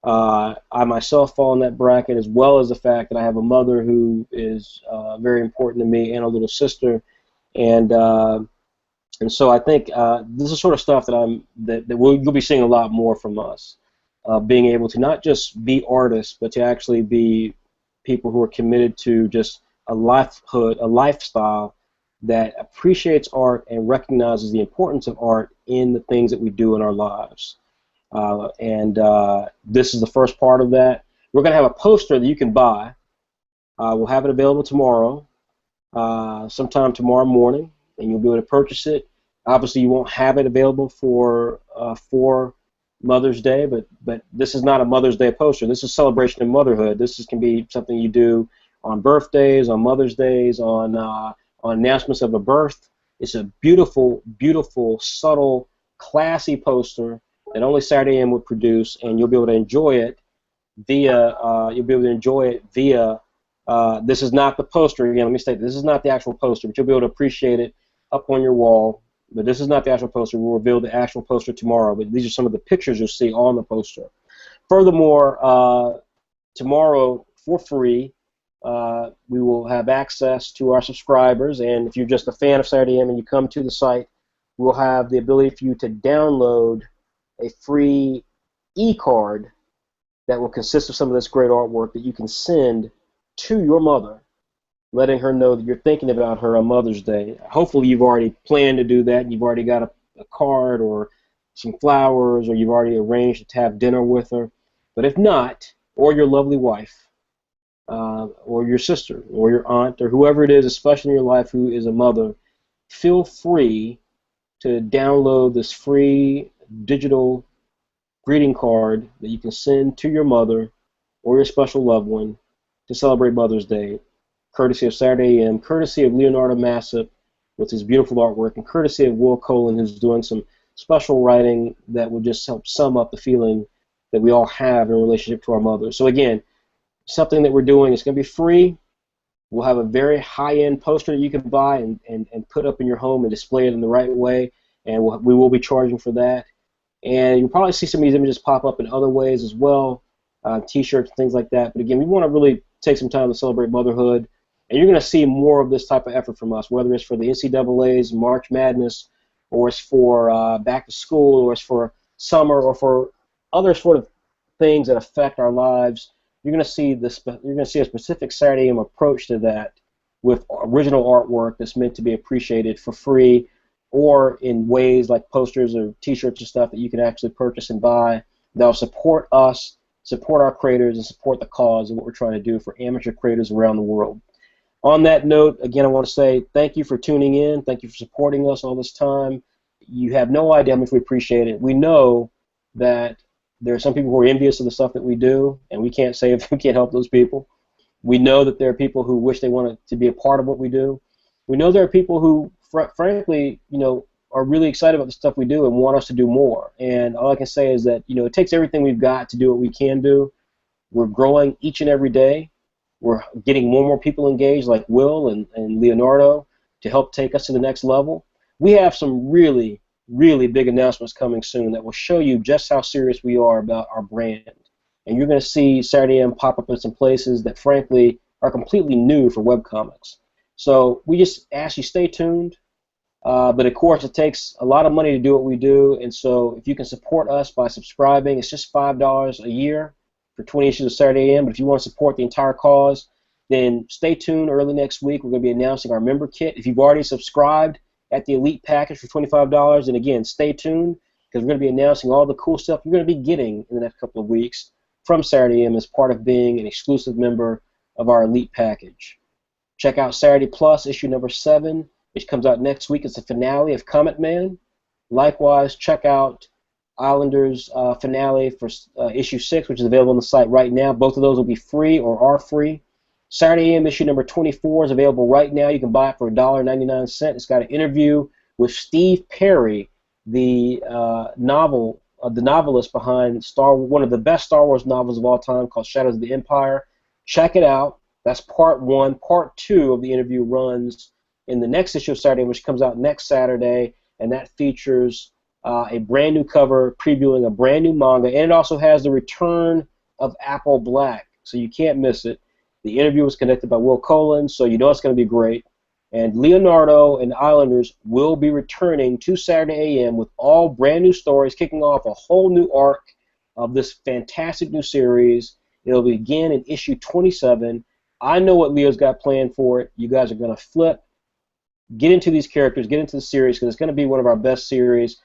I myself fall in that bracket, as well as the fact that I have a mother who is very important to me and a little sister, and so I think this is sort of stuff that you'll be seeing a lot more from us, being able to not just be artists, but to actually be people who are committed to just a lifestyle that appreciates art and recognizes the importance of art in the things that we do in our lives. This is the first part of that. We're going to have a poster that you can buy. We'll have it available tomorrow, sometime tomorrow morning, and you'll be able to purchase it. Obviously, you won't have it available for Mother's Day, but this is not a Mother's Day poster. This is celebration of motherhood. This can be something you do on birthdays, on Mother's Days, on announcements of a birth. It's a beautiful, beautiful, subtle, classy poster that only Saturday AM would produce, and you'll be able to enjoy it via This is not the poster. Again, let me state this is not the actual poster, but you'll be able to appreciate it up on your wall. But this is not the actual poster. We'll reveal the actual poster tomorrow, but these are some of the pictures you'll see on the poster. Furthermore, tomorrow, for free, we will have access to our subscribers, and if you're just a fan of Saturday AM and you come to the site, we'll have the ability for you to download a free e-card that will consist of some of this great artwork that you can send to your mother, letting her know that you're thinking about her on Mother's Day. Hopefully you've already planned to do that, and you've already got a card or some flowers, or you've already arranged to have dinner with her. But if not, or your lovely wife, or your sister, or your aunt, or whoever it is, especially in your life who is a mother, feel free to download this free digital greeting card that you can send to your mother or your special loved one to celebrate Mother's Day, courtesy of Saturday AM, courtesy of Leonardo Massip with his beautiful artwork, and courtesy of Will.1, who's doing some special writing that will just help sum up the feeling that we all have in relationship to our mothers. So again, something that we're doing is going to be free. We'll have a very high-end poster that you can buy and put up in your home and display it in the right way, and we will be charging for that. And you'll probably see some of these images pop up in other ways as well, T-shirts, things like that. But again, we want to really take some time to celebrate motherhood, and you're going to see more of this type of effort from us, whether it's for the NCAA's March Madness, or it's for back to school, or it's for summer, or for other sort of things that affect our lives. You're going to see this. You're going to see a specific Saturday AM approach to that, with original artwork that's meant to be appreciated for free, or in ways like posters or T-shirts and stuff that you can actually purchase and buy that'll support us, support our creators, and support the cause of what we're trying to do for amateur creators around the world. On that note, again, I want to say thank you for tuning in. Thank you for supporting us all this time. You have no idea how much we appreciate it. We know that there are some people who are envious of the stuff that we do, and we can't say if we can't help those people. We know that there are people who wish they wanted to be a part of what we do. We know there are people who, frankly, are really excited about the stuff we do and want us to do more. And all I can say is that, it takes everything we've got to do what we can do. We're growing each and every day. We're getting more and more people engaged, like Will and Leonardo, to help take us to the next level. We have some really, really big announcements coming soon that will show you just how serious we are about our brand. And you're going to see Saturday AM pop up in some places that, frankly, are completely new for webcomics. So we just ask you stay tuned. But of course, it takes a lot of money to do what we do, and so if you can support us by subscribing, it's just $5 a year for 20 issues of Saturday AM. But if you want to support the entire cause, then stay tuned. Early next week, we're going to be announcing our member kit. If you've already subscribed at the Elite package for $25, then again, stay tuned, because we're going to be announcing all the cool stuff you're going to be getting in the next couple of weeks from Saturday AM as part of being an exclusive member of our Elite package. Check out Saturday Plus, issue number 7. Which comes out next week. It's the finale of Comet Man. Likewise, check out Islanders finale for issue 6, which is available on the site right now. Both of those will be free or are free. Saturday AM issue number 24 is available right now. You can buy it for $1.99. It's got an interview with Steve Perry, the novelist behind one of the best Star Wars novels of all time, called Shadows of the Empire. Check it out. That's part 1. Part 2 of the interview runs in the next issue of Saturday, which comes out next Saturday, and that features a brand new cover previewing a brand new manga, and it also has the return of Apple Black, so you can't miss it. The interview was conducted by Will.1, so you know it's going to be great. And Leonardo and Islanders will be returning to Saturday AM with all brand new stories, kicking off a whole new arc of this fantastic new series. It'll begin in issue 27. I know what Leo's got planned for it. You guys are going to flip. Get into these characters, get into the series, because it's going to be one of our best series.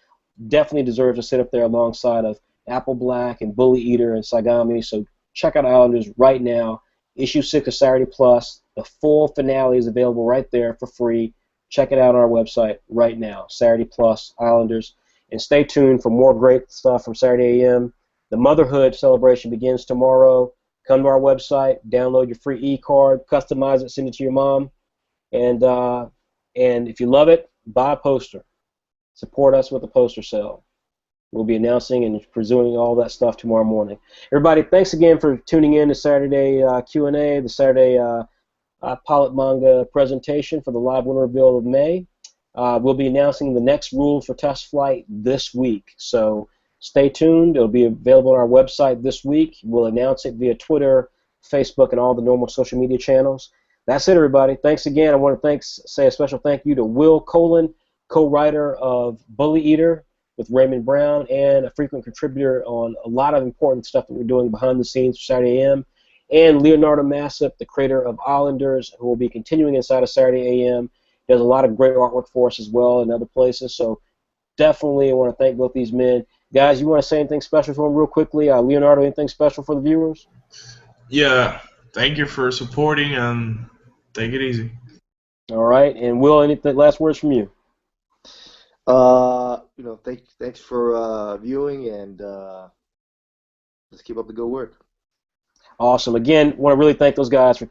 Definitely deserves to sit up there alongside of Apple Black and Bully Eater and Saigami. So check out Islanders right now. Issue 6 of Saturday Plus. The full finale is available right there for free. Check it out on our website right now. Saturday Plus, Islanders. And stay tuned for more great stuff from Saturday AM. The Motherhood celebration begins tomorrow. Come to our website, download your free e-card, customize it, send it to your mom. And if you love it, buy a poster. Support us with a poster sale. We'll be announcing and presuming all that stuff tomorrow morning. Everybody, thanks again for tuning in to Saturday Q&A, the Saturday PILOT Manga presentation for the live winner reveal of May. We'll be announcing the next rules for test flight this week, so stay tuned. It'll be available on our website this week. We'll announce it via Twitter, Facebook, and all the normal social media channels. That's it, everybody. Thanks again. I want to say a special thank you to Will Colin, co-writer of Bully Eater with Raymond Brown, and a frequent contributor on a lot of important stuff that we're doing behind the scenes for Saturday AM, and Leonardo Massip, the creator of Islanders, who will be continuing inside of Saturday AM. He does a lot of great artwork for us as well in other places, so definitely I want to thank both these men. Guys, you want to say anything special for them real quickly? Leonardo, anything special for the viewers? Yeah, thank you for supporting, and take it easy. All right, and Will, any last words from you? Thanks for viewing, and let's keep up the good work. Awesome. Again, want to really thank those guys for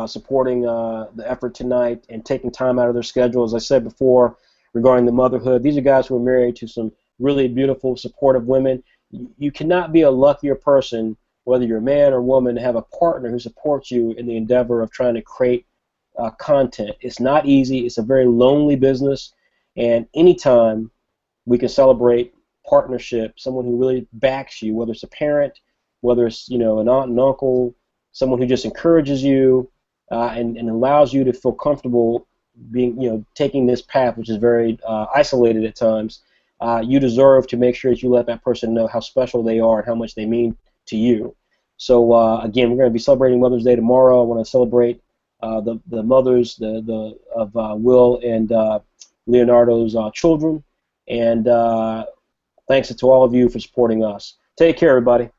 supporting the effort tonight and taking time out of their schedule. As I said before, regarding the motherhood, these are guys who are married to some really beautiful, supportive women. You cannot be a luckier person, whether you're a man or woman, to have a partner who supports you in the endeavor of trying to create content. It's not easy. It's a very lonely business, and anytime we can celebrate partnership, someone who really backs you, whether it's a parent, whether it's an aunt and uncle, someone who just encourages you and allows you to feel comfortable being, taking this path, which is very isolated at times. You deserve to make sure that you let that person know how special they are and how much they mean to you. So again, we're going to be celebrating Mother's Day tomorrow. I want to celebrate the mothers of Will and Leonardo's children, and thanks to all of you for supporting us. Take care, everybody.